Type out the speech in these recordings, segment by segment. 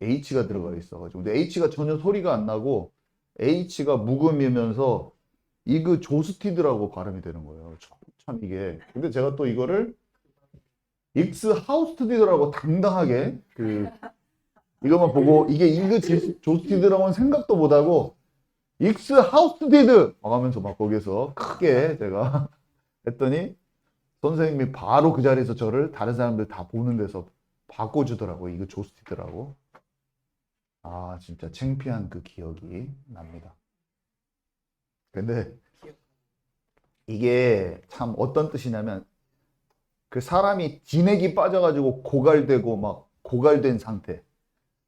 H가 들어가 있어가지고. 근데 H가 전혀 소리가 안 나고 H가 묵음이면서 이그 조스티드라고 발음이 되는 거예요. 참 이게. 근데 제가 또 이거를 익스 하우스티드라고 당당하게 이것만 보고 이게 이그 조스티드라고는 생각도 못하고 익스 하우스티드 하면서 막 거기서 크게 제가 했더니 선생님이 바로 그 자리에서 저를 다른 사람들 다 보는 데서 바꿔주더라고. 이거 조스티드라고. 아 진짜 창피한 그 기억이 납니다. 근데 이게 참 어떤 뜻이냐면 그 사람이 진액이 빠져가지고 고갈되고 막 고갈된 상태.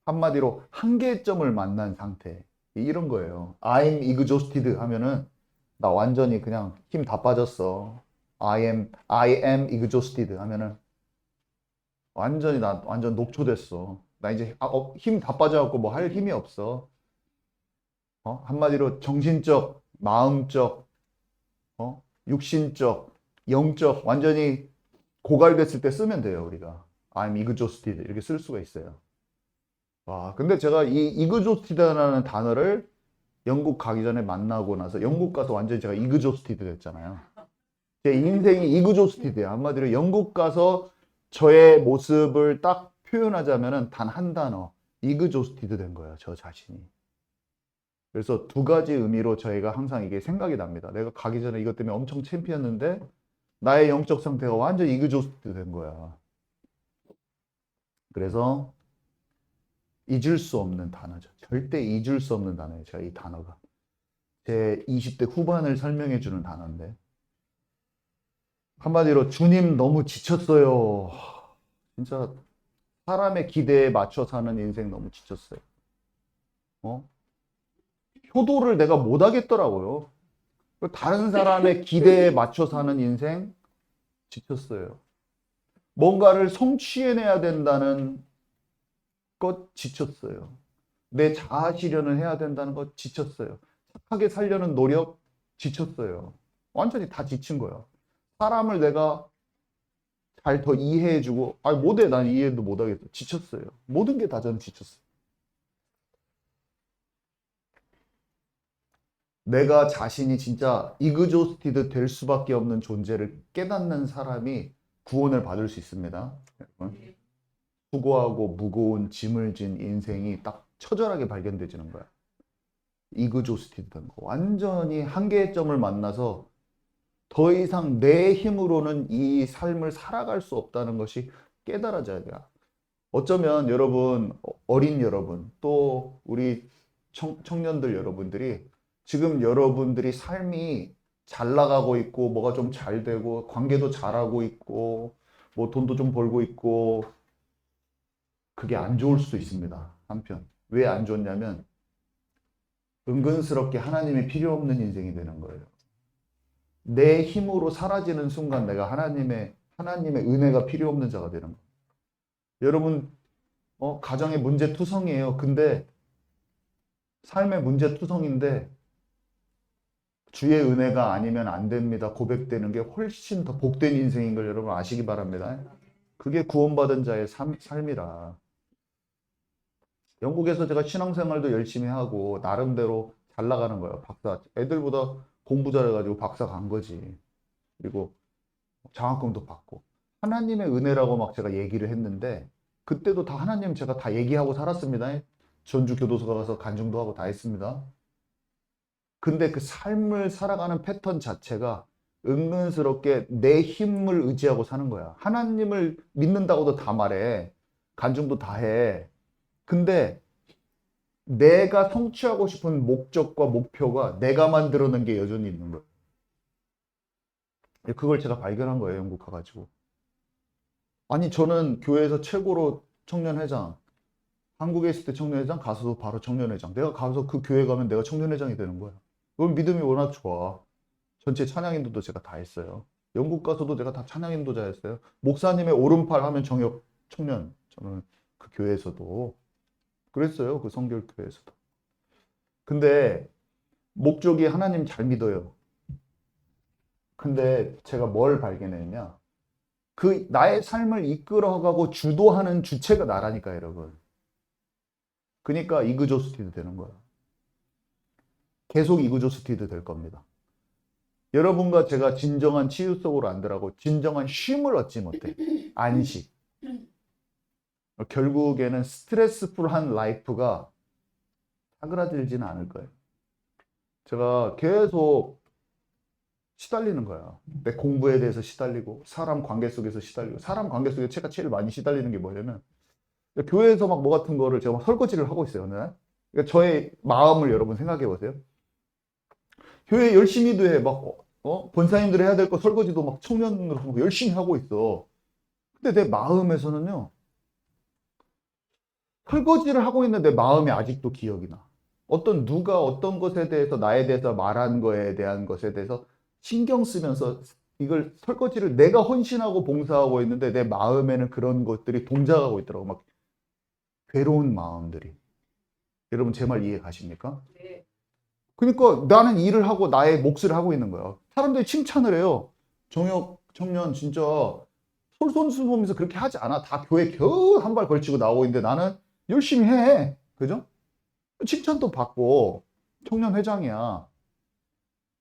한마디로 한계점을 만난 상태. 이런 거예요. I'm exhausted 하면은 나 완전히 그냥 힘 다 빠졌어. I am exhausted 하면은 완전히 나 완전 녹초됐어. 나 이제 힘 다 빠져갖고 뭐 할 힘이 없어. 한마디로 정신적, 마음적, 육신적, 영적 완전히 고갈됐을 때 쓰면 돼요, 우리가. I'm exhausted 이렇게 쓸 수가 있어요. 와, 근데 제가 이 exhausted라는 단어를 영국 가기 전에 만나고 나서 영국 가서 완전히 제가 exhausted 됐잖아요. 제 인생이 exhausted예요. 한마디로 영국 가서 저의 모습을 딱 표현하자면은 단 한 단어, exhausted 된 거예요, 저 자신이. 그래서 두 가지 의미로 저희가 항상 이게 생각이 납니다. 내가 가기 전에 이것 때문에 엄청 챔피언인데 나의 영적 상태가 완전 exhausted 된 거야. 그래서 잊을 수 없는 단어죠. 절대 잊을 수 없는 단어예요. 제가 이 단어가. 제 20대 후반을 설명해 주는 단어인데 한마디로 주님 너무 지쳤어요. 진짜 사람의 기대에 맞춰 사는 인생 너무 지쳤어요. 효도를 내가 못 하겠더라고요. 다른 사람의 기대에 맞춰 사는 인생 지쳤어요. 뭔가를 성취해내야 된다는 것 지쳤어요. 내 자아 실현을 해야 된다는 것 지쳤어요. 착하게 살려는 노력 지쳤어요. 완전히 다 지친 거야. 사람을 내가 잘 더 이해해주고, 아니 못해 난 이해도 못하겠어. 지쳤어요. 모든 게 다 저는 지쳤어요. 내가 자신이 진짜 이그조스티드 될 수밖에 없는 존재를 깨닫는 사람이 구원을 받을 수 있습니다. 여러분. 수고하고 무거운 짐을 진 인생이 딱 처절하게 발견되지는 거야. 이그조스티드 된 거. 완전히 한계점을 만나서 더 이상 내 힘으로는 이 삶을 살아갈 수 없다는 것이 깨달아져야 돼요. 어쩌면 여러분, 어린 여러분, 또 우리 청년들 여러분들이 지금 여러분들이 삶이 잘 나가고 있고 뭐가 좀 잘 되고 관계도 잘하고 있고 뭐 돈도 좀 벌고 있고 그게 안 좋을 수도 있습니다. 한편. 왜 안 좋냐면 은근스럽게 하나님이 필요 없는 인생이 되는 거예요. 내 힘으로 사라지는 순간 내가 하나님의 은혜가 필요 없는 자가 되는 거예요. 여러분, 가정의 문제투성이에요. 근데 삶의 문제투성인데 주의 은혜가 아니면 안 됩니다. 고백되는 게 훨씬 더 복된 인생인 걸 여러분 아시기 바랍니다. 그게 구원받은 자의 삶이라. 영국에서 제가 신앙생활도 열심히 하고 나름대로 잘 나가는 거예요. 박사. 애들보다 공부 잘해가지고 박사 간 거지. 그리고 장학금도 받고. 하나님의 은혜라고 막 제가 얘기를 했는데 그때도 다 하나님 제가 다 얘기하고 살았습니다. 전주 교도소 가서 간증도 하고 다 했습니다. 근데 그 삶을 살아가는 패턴 자체가 은근스럽게 내 힘을 의지하고 사는 거야. 하나님을 믿는다고도 다 말해. 간증도 다 해. 근데 내가 성취하고 싶은 목적과 목표가 내가 만들어낸 게 여전히 있는 거예요. 그걸 제가 발견한 거예요, 영국 가가지고. 아니, 저는 교회에서 최고로 청년회장, 한국에 있을 때 청년회장, 가서도 바로 청년회장. 내가 가서 그 교회 가면 내가 청년회장이 되는 거야. 그건 믿음이 워낙 좋아. 전체 찬양인도도 제가 다 했어요. 영국 가서도 제가 다 찬양인도자였어요. 목사님의 오른팔 하면 정역 청년. 저는 그 교회에서도 그랬어요. 그 성결교회에서도. 근데 목적이 하나님 잘 믿어요. 근데 제가 뭘 발견했냐? 그 나의 삶을 이끌어가고 주도하는 주체가 나라니까 여러분. 그러니까 이그조스티드 되는 거야. 계속 이그조스티드 될 겁니다. 여러분과 제가 진정한 치유 속으로 안 들어가고 진정한 쉼을 얻지 못해. 안식. 결국에는 스트레스풀한 라이프가 사그라들지는 않을 거예요. 제가 계속 시달리는 거야. 내 공부에 대해서 시달리고 사람 관계 속에서 시달리고 사람 관계 속에 제가 제일 많이 시달리는 게 뭐냐면 교회에서 막 뭐 같은 거를 제가 막 설거지를 하고 있어요. 어느 날. 그러니까 저의 마음을 여러분 생각해 보세요. 교회 열심히도 해. 막 본사님들 해야 될 거 설거지도 막 청년으로 열심히 하고 있어. 근데 내 마음에서는요. 설거지를 하고 있는 내 마음이 아직도 기억이 나. 누가 어떤 것에 대해서 나에 대해서 말한 거에 대한 것에 대해서 신경 쓰면서 이걸 설거지를 내가 헌신하고 봉사하고 있는데 내 마음에는 그런 것들이 동작하고 있더라고. 막 괴로운 마음들이. 여러분 제 말 이해 가십니까? 네. 그러니까 나는 일을 하고 나의 몫을 하고 있는 거야. 사람들이 칭찬을 해요. 정혁 청년 진짜 솔선수범해서 그렇게 하지 않아. 다 교회 겨우 한 발 걸치고 나오고 있는데 나는 열심히 해. 그죠? 칭찬도 받고 청년 회장이야.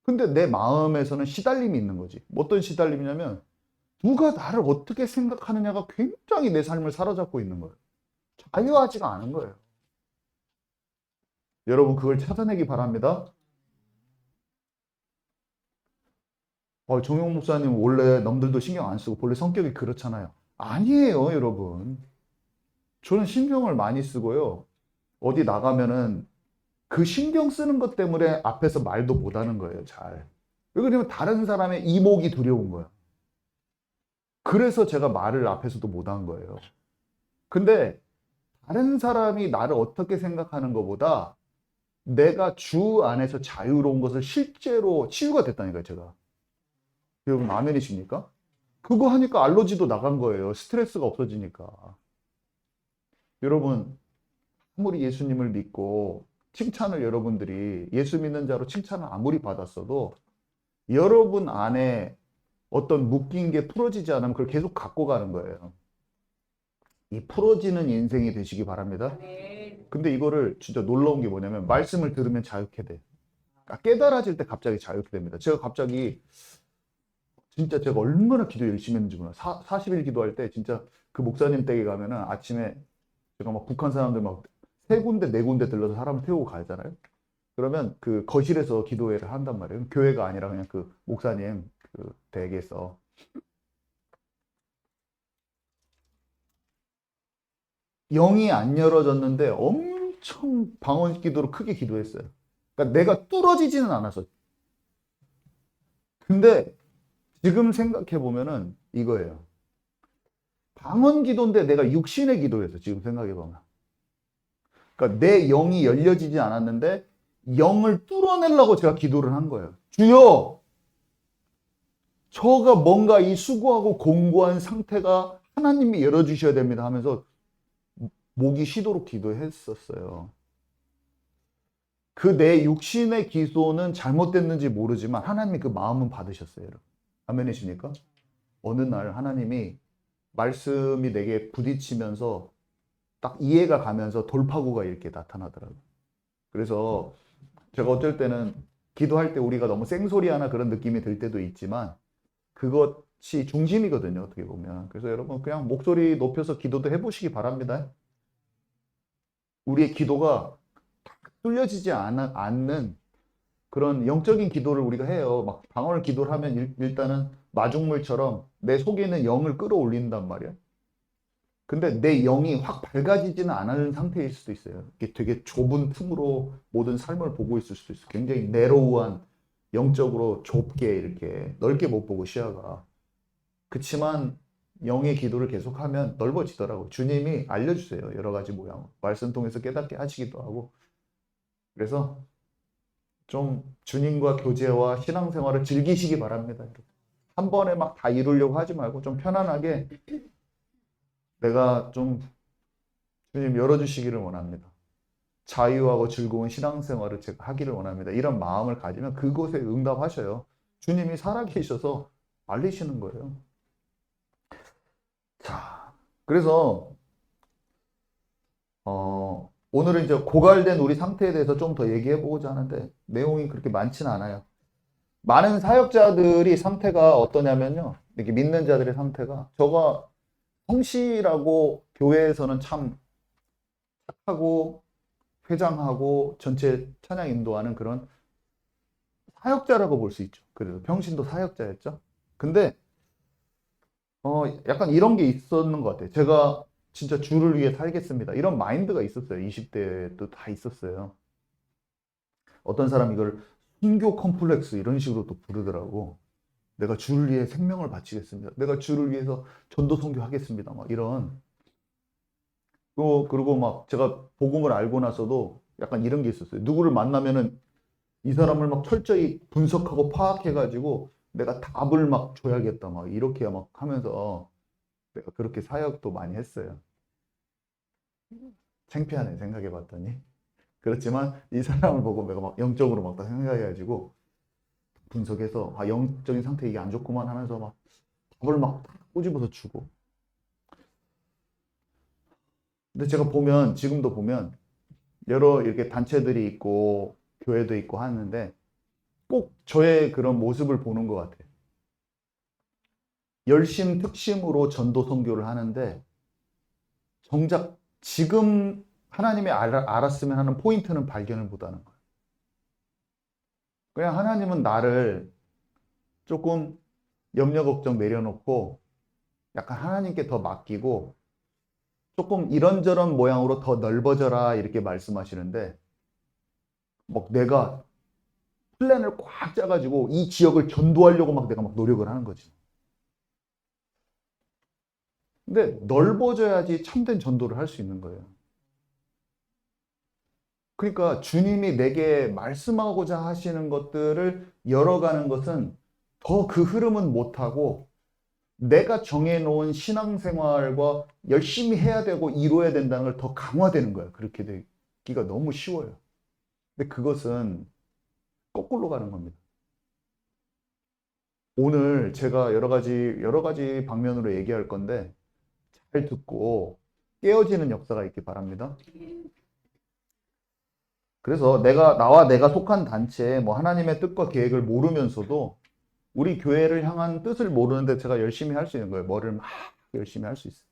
근데 내 마음에서는 시달림이 있는 거지. 어떤 시달림이냐면 누가 나를 어떻게 생각하느냐가 굉장히 내 삶을 사로잡고 있는 거예요. 자유하지가 않은 거예요. 여러분 그걸 찾아내기 바랍니다. 정용 목사님 원래 남들도 신경 안 쓰고 본래 성격이 그렇잖아요. 아니에요, 여러분. 저는 신경을 많이 쓰고요. 어디 나가면은 그 신경 쓰는 것 때문에 앞에서 말도 못 하는 거예요, 잘. 왜 그러냐면 다른 사람의 이목이 두려운 거예요. 그래서 제가 말을 앞에서도 못 한 거예요. 근데 다른 사람이 나를 어떻게 생각하는 것보다 내가 주 안에서 자유로운 것을 실제로 치유가 됐다니까요, 제가. 여러분, 아멘이십니까? 그거 하니까 알러지도 나간 거예요. 스트레스가 없어지니까. 여러분, 아무리 예수님을 믿고 칭찬을 여러분들이 예수 믿는 자로 칭찬을 아무리 받았어도 여러분 안에 어떤 묶인 게 풀어지지 않으면 그걸 계속 갖고 가는 거예요. 이 풀어지는 인생이 되시기 바랍니다. 네. 근데 이거를 진짜 놀라운 게 뭐냐면 말씀을 들으면 자유케 돼. 그러니까 깨달아질 때 갑자기 자유케 됩니다. 제가 갑자기 진짜 제가 얼마나 기도 열심히 했는지 몰라. 40일 기도할 때 진짜 그 목사님 댁에 가면은 아침에 제가 막 북한 사람들 막 세 군데 네 군데 들러서 사람 태우고 가잖아요. 그러면 그 거실에서 기도회를 한단 말이에요. 교회가 아니라 그냥 그 목사님 그 댁에서. 영이 안 열어졌는데 엄청 방언 기도로 크게 기도했어요. 그러니까 내가 뚫어지지는 않았어. 근데 지금 생각해 보면은 이거예요. 방언 기도인데 내가 육신의 기도였어. 지금 생각해 보면. 그러니까 내 영이 열려지지 않았는데 영을 뚫어내려고 제가 기도를 한 거예요. 주여, 저가 뭔가 이 수고하고 공고한 상태가 하나님이 열어주셔야 됩니다 하면서 목이 쉬도록 기도했었어요. 그 내 육신의 기도는 잘못됐는지 모르지만 하나님이 그 마음은 받으셨어요. 여러분. 아멘이십니까? 어느 날 하나님이 말씀이 내게 부딪히면서 딱 이해가 가면서 돌파구가 이렇게 나타나더라고요. 그래서 제가 어쩔 때는 기도할 때 우리가 너무 생소리 하나 그런 느낌이 들 때도 있지만 그것이 중심이거든요. 어떻게 보면. 그래서 여러분 그냥 목소리 높여서 기도도 해보시기 바랍니다. 우리의 기도가 뚫려지지 않는 그런 영적인 기도를 우리가 해요. 막 방언을 기도를 하면 일단은 마중물처럼 내 속에 있는 영을 끌어올린단 말이야. 근데 내 영이 확 밝아지지는 않은 상태일 수도 있어요. 이게 되게 좁은 틈으로 모든 삶을 보고 있을 수도 있어요. 굉장히 내로우한 영적으로 좁게 이렇게 넓게 못 보고 시야가. 그치만 영의 기도를 계속하면 넓어지더라고요. 주님이 알려주세요. 여러 가지 모양. 말씀 통해서 깨닫게 하시기도 하고. 그래서 좀 주님과 교제와 신앙생활을 즐기시기 바랍니다. 한 번에 막 다 이루려고 하지 말고 좀 편안하게 내가 좀 주님 열어주시기를 원합니다. 자유하고 즐거운 신앙생활을 제가 하기를 원합니다. 이런 마음을 가지면 그곳에 응답하셔요. 주님이 살아계셔서 알리시는 거예요. 자, 그래서 오늘은 이제 고갈된 우리 상태에 대해서 좀 더 얘기해 보고자 하는데 내용이 그렇게 많지는 않아요. 많은 사역자들이 상태가 어떠냐면요. 이렇게 믿는 자들의 상태가 저가 성실하고 교회에서는 참 착하고 회장하고 전체 찬양 인도하는 그런 사역자라고 볼 수 있죠. 그래도 평신도 사역자였죠. 근데 약간 이런 게 있었는 것 같아요. 제가 진짜 주를 위해 살겠습니다. 이런 마인드가 있었어요. 20대도 다 있었어요. 어떤 사람 이걸 순교 컴플렉스 이런 식으로 또 부르더라고. 내가 주를 위해 생명을 바치겠습니다. 내가 주를 위해서 전도 선교하겠습니다. 막 이런. 그리고 막 제가 복음을 알고 나서도 약간 이런 게 있었어요. 누구를 만나면은 이 사람을 막 철저히 분석하고 파악해가지고 내가 답을 막 줘야겠다. 막 이렇게 막 하면서 내가 그렇게 사역도 많이 했어요. 창피하네, 생각해 봤더니. 그렇지만 이 사람을 보고 내가 막 영적으로 막 다 생각해가지고 분석해서 아, 영적인 상태 이게 안 좋구만 하면서 막 답을 막 꼬집어서 주고. 근데 제가 보면, 지금도 보면 여러 이렇게 단체들이 있고 교회도 있고 하는데 꼭 저의 그런 모습을 보는 것 같아요. 열심 특심으로 전도 선교를 하는데 정작 지금 하나님이 알았으면 하는 포인트는 발견을 못하는 거예요. 그냥 하나님은 나를 조금 염려 걱정 내려놓고 약간 하나님께 더 맡기고 조금 이런저런 모양으로 더 넓어져라 이렇게 말씀하시는데 막 내가 플랜을 꽉 짜가지고 이 지역을 전도하려고 막 내가 막 노력을 하는 거지. 근데 넓어져야지 참된 전도를 할 수 있는 거예요. 그러니까 주님이 내게 말씀하고자 하시는 것들을 열어가는 것은 더 그 흐름은 못하고 내가 정해놓은 신앙생활과 열심히 해야 되고 이루어야 된다는 걸 더 강화되는 거예요. 그렇게 되기가 너무 쉬워요. 근데 그것은 거꾸로 가는 겁니다. 오늘 제가 여러 가지 방면으로 얘기할 건데 잘 듣고 깨어지는 역사가 있기 바랍니다. 그래서 나와 내가 속한 단체에 뭐 하나님의 뜻과 계획을 모르면서도 우리 교회를 향한 뜻을 모르는데 제가 열심히 할 수 있는 거예요. 뭐를 막 열심히 할 수 있어요.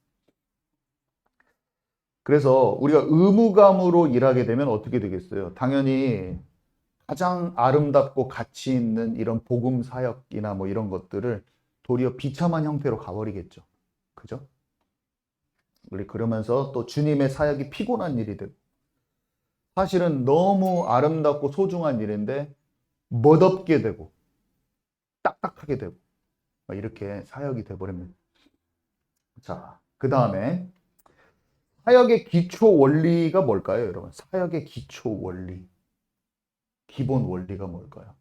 그래서 우리가 의무감으로 일하게 되면 어떻게 되겠어요? 당연히 가장 아름답고 가치 있는 이런 복음 사역이나 뭐 이런 것들을 도리어 비참한 형태로 가버리겠죠. 그죠? 우리 그러면서 또 주님의 사역이 피곤한 일이 되고 사실은 너무 아름답고 소중한 일인데 멋없게 되고 딱딱하게 되고 이렇게 사역이 돼버립니다. 자, 그 다음에 사역의 기초 원리가 뭘까요, 여러분? 사역의 기초 원리, 기본 원리가 뭘까요?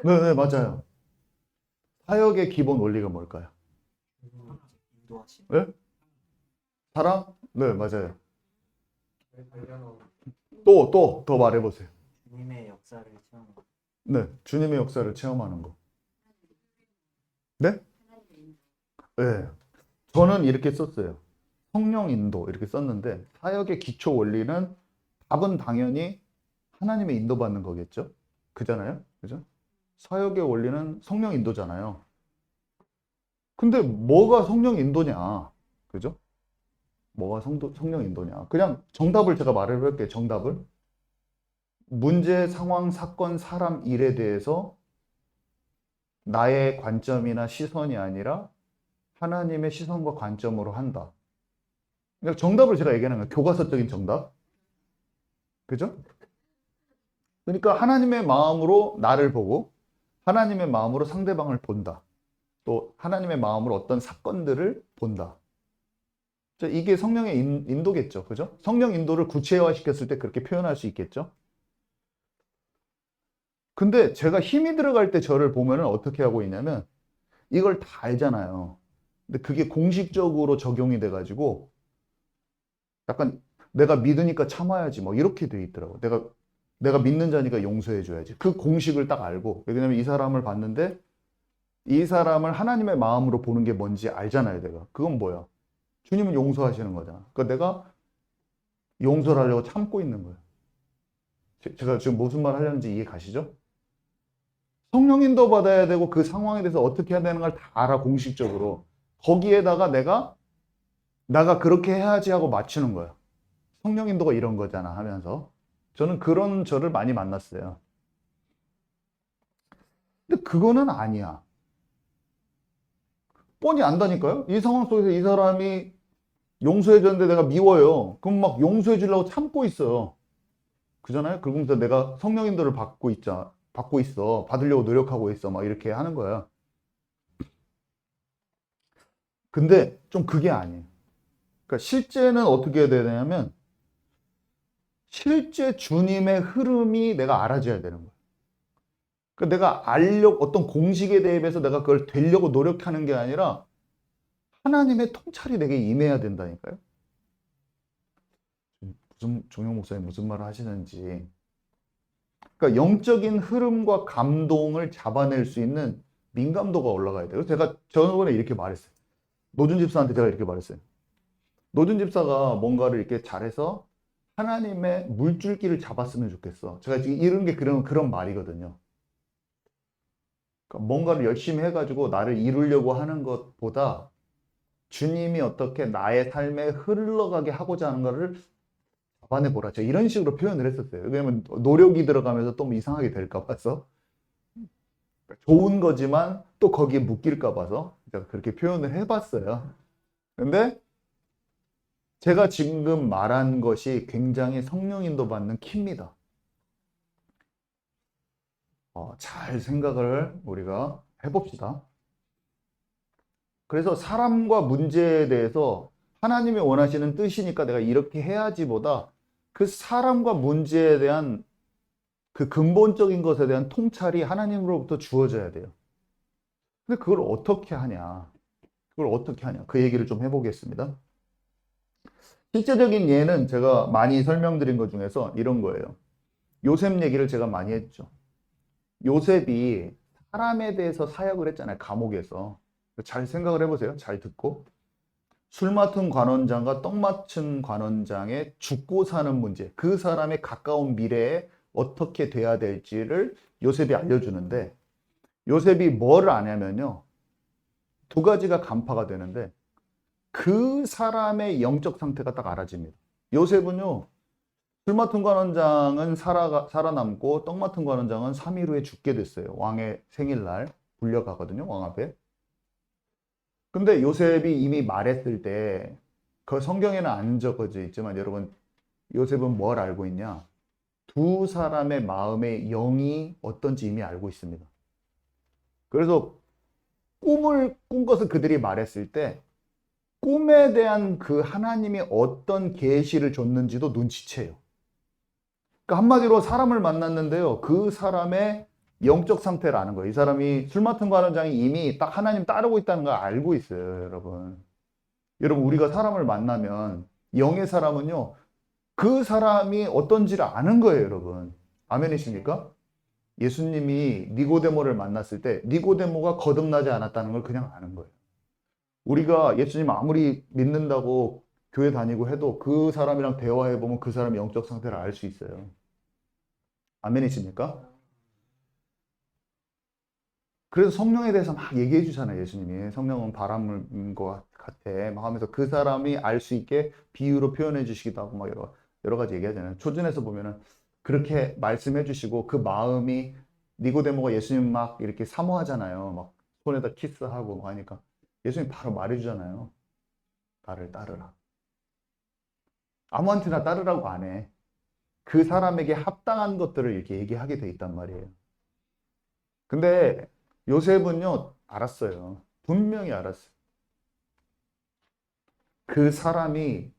네, 맞아요. 사역의 기본 원리가 뭘까요? 네? 사랑? 네, 맞아요. 더 말해보세요. 주님의 역사를 체험하는 것. 네, 주님의 역사를 체험하는 거. 네? 네. 저는 이렇게 썼어요. 성령 인도 이렇게 썼는데 사역의 기초 원리는 답은 당연히 하나님의 인도받는 거겠죠? 그잖아요? 그죠? 사역의 원리는 성령 인도잖아요. 근데 뭐가 성령 인도냐? 그죠? 뭐가 성령 인도냐? 그냥 정답을 제가 말을 해볼게요. 정답을. 문제, 상황, 사건, 사람, 일에 대해서 나의 관점이나 시선이 아니라 하나님의 시선과 관점으로 한다. 그러니까 정답을 제가 얘기하는 거예요. 교과서적인 정답. 그죠? 그러니까 하나님의 마음으로 나를 보고 하나님의 마음으로 상대방을 본다. 또 하나님의 마음으로 어떤 사건들을 본다. 이게 성령의 인도겠죠. 그죠? 성령 인도를 구체화시켰을 때 그렇게 표현할 수 있겠죠. 근데 제가 힘이 들어갈 때 저를 보면은 어떻게 하고 있냐면 이걸 다 알잖아요. 근데 그게 공식적으로 적용이 돼가지고 약간 내가 믿으니까 참아야지 뭐 이렇게 돼 있더라고. 내가 믿는 자니까 용서해줘야지. 그 공식을 딱 알고. 왜냐면 이 사람을 봤는데 이 사람을 하나님의 마음으로 보는 게 뭔지 알잖아요, 내가. 그건 뭐야? 주님은 용서하시는 거잖아. 그러니까 내가 용서를 하려고 참고 있는 거예요. 제가 지금 무슨 말 하려는지 이해 가시죠? 성령 인도 받아야 되고 그 상황에 대해서 어떻게 해야 되는 걸 다 알아, 공식적으로. 거기에다가 나가 그렇게 해야지 하고 맞추는 거예요. 성령 인도가 이런 거잖아 하면서. 저는 그런 저를 많이 만났어요. 근데 그거는 아니야. 뻔히 안다니까요? 이 상황 속에서 이 사람이 용서해줬는데 내가 미워요. 그럼 막 용서해 주려고 참고 있어요. 그잖아요? 그러면서 내가 성령 인도를 받고 있어. 받으려고 노력하고 있어. 막 이렇게 하는 거야. 근데 좀 그게 아니에요. 그러니까 실제는 어떻게 해야 되냐면 실제 주님의 흐름이 내가 알아줘야 되는 거예요. 그러니까 내가 어떤 공식에 대해서 내가 그걸 되려고 노력하는 게 아니라 하나님의 통찰이 내게 임해야 된다니까요. 종영 목사님 무슨 말을 하시는지. 그러니까 영적인 흐름과 감동을 잡아낼 수 있는 민감도가 올라가야 돼요. 그래서 저번에 이렇게 말했어요. 노준 집사한테 제가 이렇게 말했어요. 노준 집사가 뭔가를 이렇게 잘해서 하나님의 물줄기를 잡았으면 좋겠어. 제가 지금 이런 게 그런 말이거든요. 그러니까 뭔가를 열심히 해가지고 나를 이루려고 하는 것보다 주님이 어떻게 나의 삶에 흘러가게 하고자 하는 것을 잡아내 보라. 제가 이런 식으로 표현을 했었어요. 왜냐면 노력이 들어가면서 또 이상하게 될까 봐서. 좋은 거지만 또 거기에 묶일까 봐서 제가 그렇게 표현을 해봤어요. 근데 제가 지금 말한 것이 굉장히 성령 인도 받는 키입니다. 잘 생각을 우리가 해봅시다. 그래서 사람과 문제에 대해서 하나님이 원하시는 뜻이니까 내가 이렇게 해야지보다 그 사람과 문제에 대한 그 근본적인 것에 대한 통찰이 하나님으로부터 주어져야 돼요. 근데 그걸 어떻게 하냐? 그 얘기를 좀 해보겠습니다. 실제적인 예는 제가 많이 설명드린 것 중에서 이런 거예요. 요셉 얘기를 제가 많이 했죠. 요셉이 사람에 대해서 사역을 했잖아요. 감옥에서. 잘 생각을 해보세요. 잘 듣고. 술 맡은 관원장과 떡 맡은 관원장의 죽고 사는 문제, 그 사람의 가까운 미래에 어떻게 돼야 될지를 요셉이 알려주는데, 요셉이 뭘 아냐면요, 두 가지가 간파가 되는데 그 사람의 영적 상태가 딱 알아집니다. 요셉은요, 술 맡은 관원장은 살아남고 떡 맡은 관원장은 3일 후에 죽게 됐어요. 왕의 생일날 불려가거든요, 왕 앞에. 근데 요셉이 이미 말했을 때, 그 성경에는 안 적어져 있지만 여러분, 요셉은 뭘 알고 있냐? 두 사람의 마음의 영이 어떤지 이미 알고 있습니다. 그래서 꿈을 꾼 것을 그들이 말했을 때 꿈에 대한 그 하나님이 어떤 계시를 줬는지도 눈치채요. 그러니까 한마디로 사람을 만났는데요, 그 사람의 영적 상태를 아는 거예요. 이 사람이 술 맡은 관원장이 이미 딱 하나님 따르고 있다는 걸 알고 있어요, 여러분. 여러분, 우리가 사람을 만나면 영의 사람은요, 그 사람이 어떤지를 아는 거예요, 여러분. 아멘이십니까? 예수님이 니고데모를 만났을 때 니고데모가 거듭나지 않았다는 걸 그냥 아는 거예요. 우리가 예수님 아무리 믿는다고 교회 다니고 해도 그 사람이랑 대화해 보면 그 사람의 영적 상태를 알 수 있어요. 아멘이십니까? 그래서 성령에 대해서 막 얘기해 주잖아요, 예수님이. 성령은 바람인 것 같아. 막 하면서 그 사람이 알 수 있게 비유로 표현해 주시기도 하고 막 여러 가지 얘기하잖아요. 초전에서 보면은 그렇게 말씀해 주시고 그 마음이, 니고데모가 예수님 막 이렇게 사모하잖아요. 막 손에다 키스하고 하니까 예수님 바로 말해 주잖아요. 나를 따르라. 아무한테나 따르라고 안 해. 그 사람에게 합당한 것들을 이렇게 얘기하게 돼 있단 말이에요. 근데 요셉은요, 알았어요. 분명히 알았어요. 그 사람이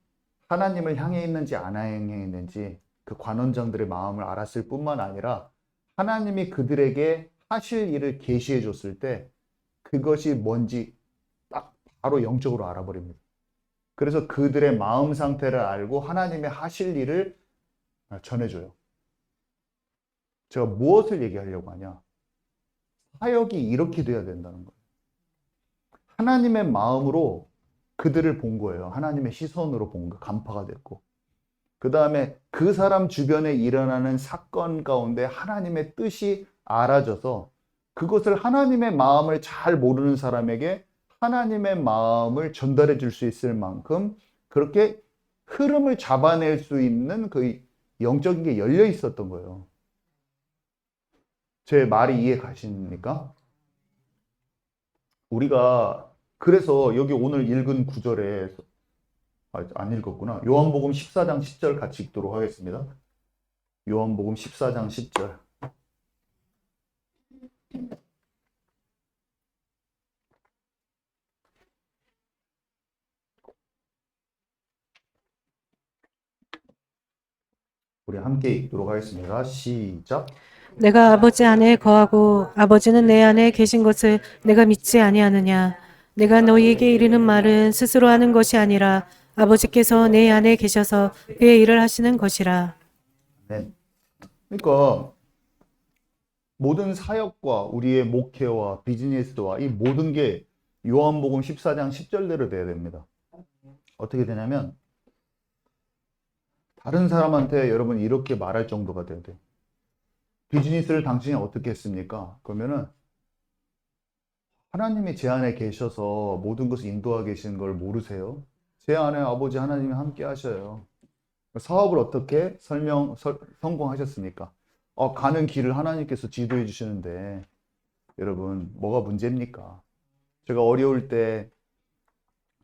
하나님을 향해 있는지 안 향해 있는지 그 관원장들의 마음을 알았을 뿐만 아니라 하나님이 그들에게 하실 일을 계시해 줬을 때 그것이 뭔지 딱 바로 영적으로 알아버립니다. 그래서 그들의 마음 상태를 알고 하나님의 하실 일을 전해줘요. 제가 무엇을 얘기하려고 하냐? 사역이 이렇게 돼야 된다는 거예요. 하나님의 마음으로 그들을 본 거예요. 하나님의 시선으로 본 거, 간파가 됐고. 그 다음에 그 사람 주변에 일어나는 사건 가운데 하나님의 뜻이 알아져서 그것을 하나님의 마음을 잘 모르는 사람에게 하나님의 마음을 전달해 줄 수 있을 만큼 그렇게 흐름을 잡아낼 수 있는 그 영적인 게 열려 있었던 거예요. 제 말이 이해 가십니까? 우리가 그래서 여기 오늘 읽은 구절에 안 읽었구나. 요한복음 14장 10절 같이 읽도록 하겠습니다. 요한복음 14장 10절. 우리 함께 읽도록 하겠습니다. 시작. 내가 아버지 안에 거하고 아버지는 내 안에 계신 것을 내가 믿지 아니하느냐. 내가 너희에게 이르는 말은 스스로 하는 것이 아니라 아버지께서 내 안에 계셔서 그의 일을 하시는 것이라. 네. 그러니까 모든 사역과 우리의 목회와 비즈니스와 이 모든 게 요한복음 14장 10절대로 돼야 됩니다. 어떻게 되냐면 다른 사람한테 여러분 이렇게 말할 정도가 돼야 돼요. 비즈니스를 당신이 어떻게 했습니까? 그러면은 하나님이 제 안에 계셔서 모든 것을 인도하고 계시는 걸 모르세요? 제 안에 아버지 하나님이 함께 하셔요. 사업을 어떻게 성공하셨습니까? 가는 길을 하나님께서 지도해 주시는데 여러분 뭐가 문제입니까? 제가 어려울 때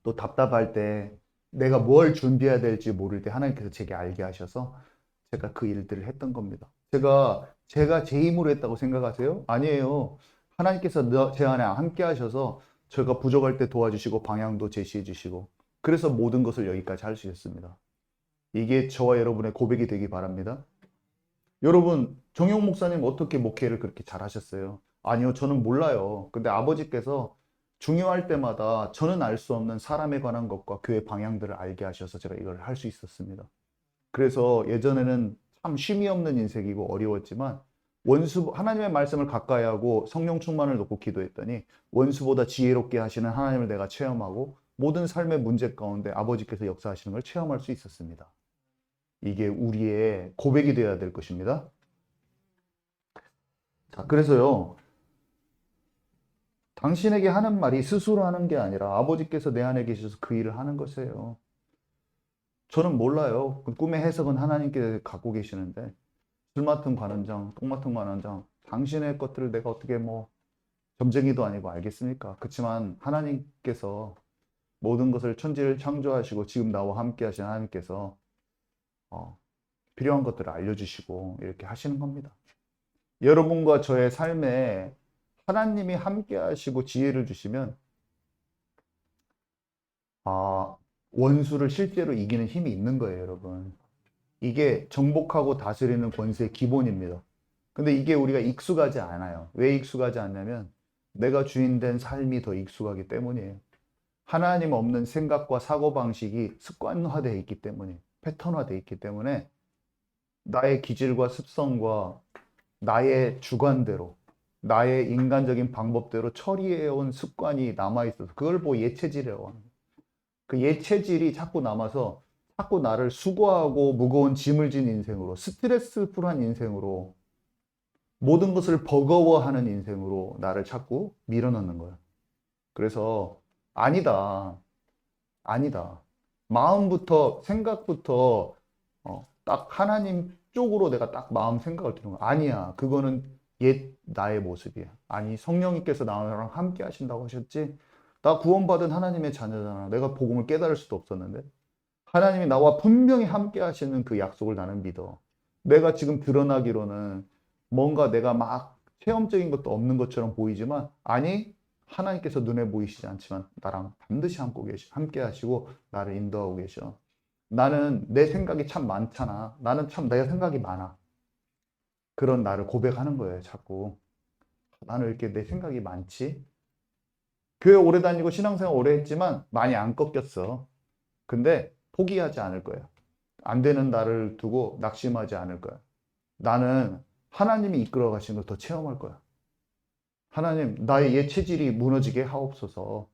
또 답답할 때 내가 뭘 준비해야 될지 모를 때 하나님께서 제게 알게 하셔서 제가 그 일들을 했던 겁니다. 제가 제 힘으로 했다고 생각하세요? 아니에요. 하나님께서 제 안에 함께 하셔서 제가 부족할 때 도와주시고 방향도 제시해 주시고 그래서 모든 것을 여기까지 할 수 있었습니다. 이게 저와 여러분의 고백이 되기 바랍니다. 여러분, 정용 목사님 어떻게 목회를 그렇게 잘하셨어요? 아니요, 저는 몰라요. 근데 아버지께서 중요할 때마다 저는 알 수 없는 사람에 관한 것과 교회 방향들을 알게 하셔서 제가 이걸 할 수 있었습니다. 그래서 예전에는 참 쉼이 없는 인생이고 어려웠지만 하나님의 말씀을 가까이 하고 성령 충만을 놓고 기도했더니 원수보다 지혜롭게 하시는 하나님을 내가 체험하고 모든 삶의 문제 가운데 아버지께서 역사하시는 걸 체험할 수 있었습니다. 이게 우리의 고백이 되어야 될 것입니다. 자, 그래서요. 당신에게 하는 말이 스스로 하는 게 아니라 아버지께서 내 안에 계셔서 그 일을 하는 것이에요. 저는 몰라요. 꿈의 해석은 하나님께 갖고 계시는데 술 맡은 관원장, 똥 맡은 관원장, 당신의 것들을 내가 어떻게 점쟁이도 아니고 알겠습니까? 그렇지만 하나님께서 모든 것을 천지를 창조하시고 지금 나와 함께 하신 하나님께서 필요한 것들을 알려주시고 이렇게 하시는 겁니다. 여러분과 저의 삶에 하나님이 함께 하시고 지혜를 주시면 원수를 실제로 이기는 힘이 있는 거예요, 여러분. 이게 정복하고 다스리는 권세의 기본입니다. 근데 이게 우리가 익숙하지 않아요. 왜 익숙하지 않냐면 내가 주인된 삶이 더 익숙하기 때문이에요. 하나님 없는 생각과 사고방식이 습관화되어 있기 때문에, 패턴화되어 있기 때문에 나의 기질과 습성과 나의 주관대로, 나의 인간적인 방법대로 처리해온 습관이 남아있어서 그걸 예체질이라고 합니다. 그 예체질이 자꾸 남아서 자꾸 나를 수고하고 무거운 짐을 진 인생으로, 스트레스풀한 인생으로, 모든 것을 버거워하는 인생으로 나를 자꾸 밀어넣는 거예요. 그래서 아니다. 마음부터, 생각부터 딱 하나님 쪽으로 내가 딱 마음 생각을 드는 거야. 아니야. 그거는 옛 나의 모습이야. 아니, 성령님께서 나랑 함께 하신다고 하셨지? 나 구원받은 하나님의 자녀잖아. 내가 복음을 깨달을 수도 없었는데. 하나님이 나와 분명히 함께 하시는 그 약속을 나는 믿어. 내가 지금 드러나기로는 뭔가 내가 막 체험적인 것도 없는 것처럼 보이지만 아니, 하나님께서 눈에 보이시지 않지만 나랑 반드시 함께 하시고 나를 인도하고 계셔. 나는 내 생각이 참 많잖아. 나는 참 내 생각이 많아. 그런 나를 고백하는 거예요, 자꾸. 나는 이렇게 내 생각이 많지? 교회 오래 다니고 신앙생활 오래 했지만 많이 안 꺾였어. 근데 포기하지 않을 거야. 안 되는 나를 두고 낙심하지 않을 거야. 나는 하나님이 이끌어 가시는 걸 더 체험할 거야. 하나님, 나의 옛 체질이 무너지게 하옵소서.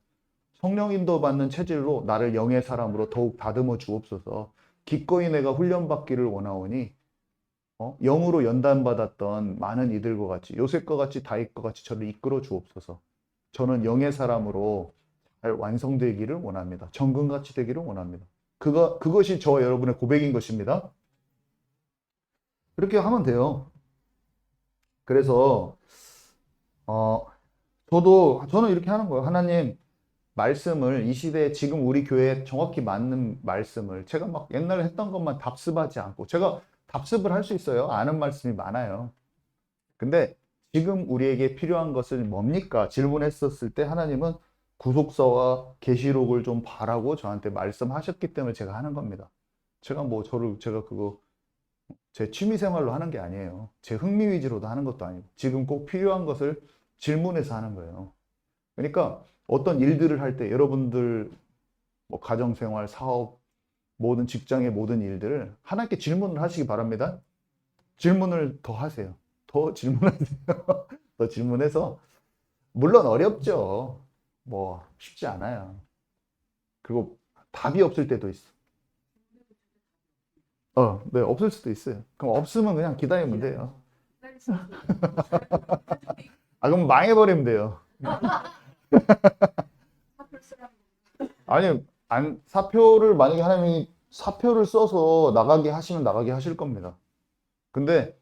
성령 인도 받는 체질로 나를 영의 사람으로 더욱 다듬어 주옵소서. 기꺼이 내가 훈련받기를 원하오니 영으로 연단받았던 많은 이들과 같이 요셉과 같이 다윗과 같이 저를 이끌어 주옵소서. 저는 영의 사람으로 잘 완성되기를 원합니다. 정금같이 되기를 원합니다. 그것이 저와 여러분의 고백인 것입니다. 그렇게 하면 돼요. 그래서 저는 이렇게 하는 거예요. 하나님 말씀을 이 시대에 지금 우리 교회에 정확히 맞는 말씀을 제가 막 옛날에 했던 것만 답습하지 않고 제가 답습을 할 수 있어요. 아는 말씀이 많아요. 근데 지금 우리에게 필요한 것은 뭡니까? 질문했었을 때 하나님은 구속서와 계시록을 좀 바라고 저한테 말씀하셨기 때문에 제가 하는 겁니다. 제가 그거 제 취미 생활로 하는 게 아니에요. 제 흥미 위주로도 하는 것도 아니고 지금 꼭 필요한 것을 질문해서 하는 거예요. 그러니까 어떤 일들을 할 때 여러분들 뭐 가정생활, 사업, 모든 직장의 모든 일들을 하나님께 질문을 하시기 바랍니다. 질문을 더 하세요. 더 질문하세요. 더 질문해서 물론 어렵죠. 뭐 쉽지 않아요. 그리고 답이 없을 때도 있어. 네, 없을 수도 있어요. 그럼 없으면 그냥 기다리면 돼요. 그럼 망해버리면 돼요. 아니, 사표를 만약에 하나님이 사표를 써서 나가게 하시면 나가게 하실 겁니다. 근데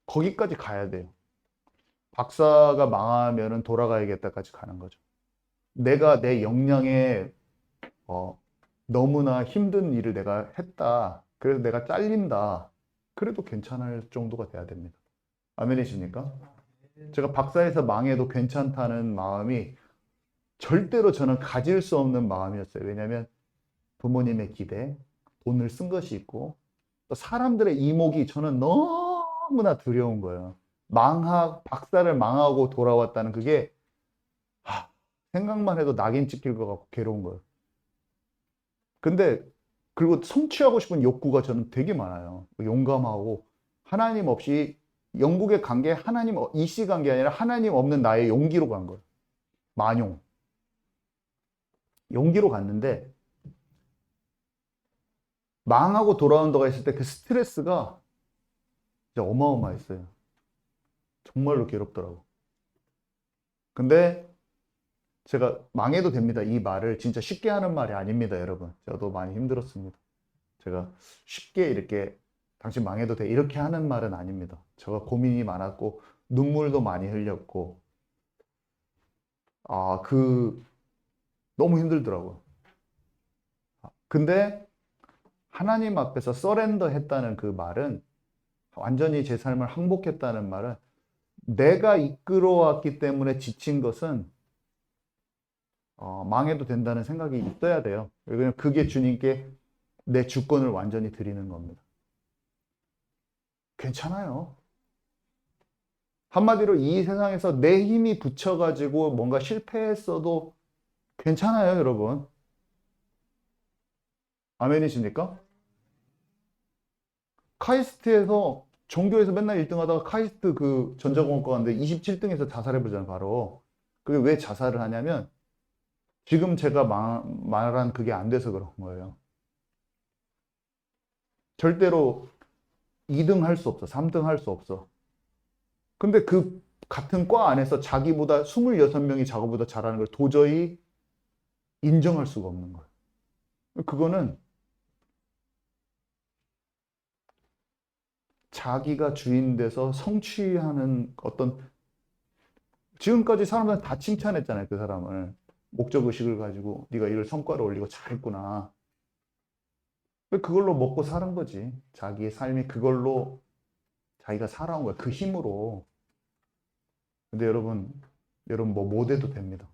거기까지 가야 돼요. 박사가 망하면은 돌아가야겠다까지 가는 거죠. 내가 내 역량에 너무나 힘든 일을 내가 했다. 그래서 내가 잘린다. 그래도 괜찮을 정도가 돼야 됩니다. 아멘이십니까? 제가 박사에서 망해도 괜찮다는 마음이 절대로 저는 가질 수 없는 마음이었어요. 왜냐하면 부모님의 기대, 돈을 쓴 것이 있고 또 사람들의 이목이 저는 너무나 두려운 거예요. 박사를 망하고 돌아왔다는 그게 생각만 해도 낙인 찍힐 것 같고 괴로운 거예요. 근데 그리고 성취하고 싶은 욕구가 저는 되게 많아요. 용감하고 하나님 없이 영국에 간 게 하나님 이씨 간 게 아니라 하나님 없는 나의 용기로 간 거예요. 만용. 용기로 갔는데 망하고 돌아온다고 했을 때 그 스트레스가 진짜 어마어마했어요. 정말로 괴롭더라고. 근데 제가 망해도 됩니다. 이 말을 진짜 쉽게 하는 말이 아닙니다, 여러분. 저도 많이 힘들었습니다. 제가 쉽게 이렇게 당신 망해도 돼 이렇게 하는 말은 아닙니다. 제가 고민이 많았고 눈물도 많이 흘렸고 너무 힘들더라고요. 근데 하나님 앞에서 서렌더 했다는 그 말은 완전히 제 삶을 항복했다는 말은 내가 이끌어왔기 때문에 지친 것은 망해도 된다는 생각이 있어야 돼요. 왜냐면 그게 주님께 내 주권을 완전히 드리는 겁니다. 괜찮아요. 한마디로 이 세상에서 내 힘이 붙여가지고 뭔가 실패했어도 괜찮아요, 여러분. 아멘이십니까? 카이스트에서 종교에서 맨날 1등 하다가 카이스트 그 전자공학과 갔는데 27등에서 자살해보잖아요, 바로. 그게 왜 자살을 하냐면 지금 제가 말한 그게 안 돼서 그런 거예요. 절대로 2등 할 수 없어. 3등 할 수 없어. 근데 그 같은 과 안에서 자기보다 26명이 자기보다 잘하는 걸 도저히 인정할 수가 없는 거예요. 그거는 자기가 주인 돼서 성취하는 어떤 지금까지 사람들은 다 칭찬했잖아요. 그 사람을. 목적의식을 가지고 네가 이걸 성과를 올리고 잘했구나. 그걸로 먹고 사는 거지. 자기의 삶이 그걸로 자기가 살아온 거야. 그 힘으로. 근데 여러분 뭐 못해도 됩니다.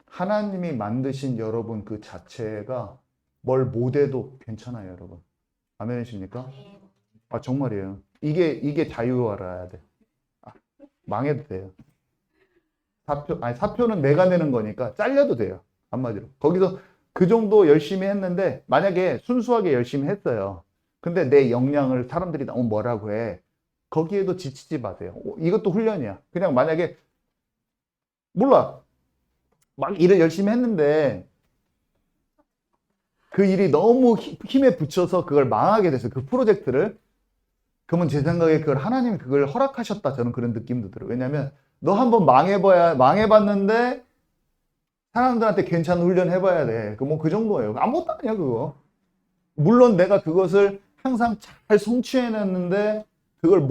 하나님이 만드신 여러분 그 자체가 뭘 못해도 괜찮아요, 여러분. 아멘이십니까? 정말이에요. 이게 자유화라야 돼. 망해도 돼요. 사표는 내가 내는 거니까 잘려도 돼요. 한마디로. 거기서 그 정도 열심히 했는데 만약에 순수하게 열심히 했어요. 근데 내 역량을 사람들이 너무 뭐라고 해. 거기에도 지치지 마세요. 이것도 훈련이야. 그냥 만약에 몰라. 막 일을 열심히 했는데 그 일이 너무 힘에 부쳐서 그걸 망하게 됐어요. 그 프로젝트를. 그러면 제 생각에 그걸 하나님이 그걸 허락하셨다. 저는 그런 느낌도 들어요. 왜냐면 너 한번 망해봤는데 사람들한테 괜찮은 훈련 해봐야 돼. 그 정도예요. 아무것도 아니야, 그거. 물론 내가 그것을 항상 잘 성취해냈는데 그걸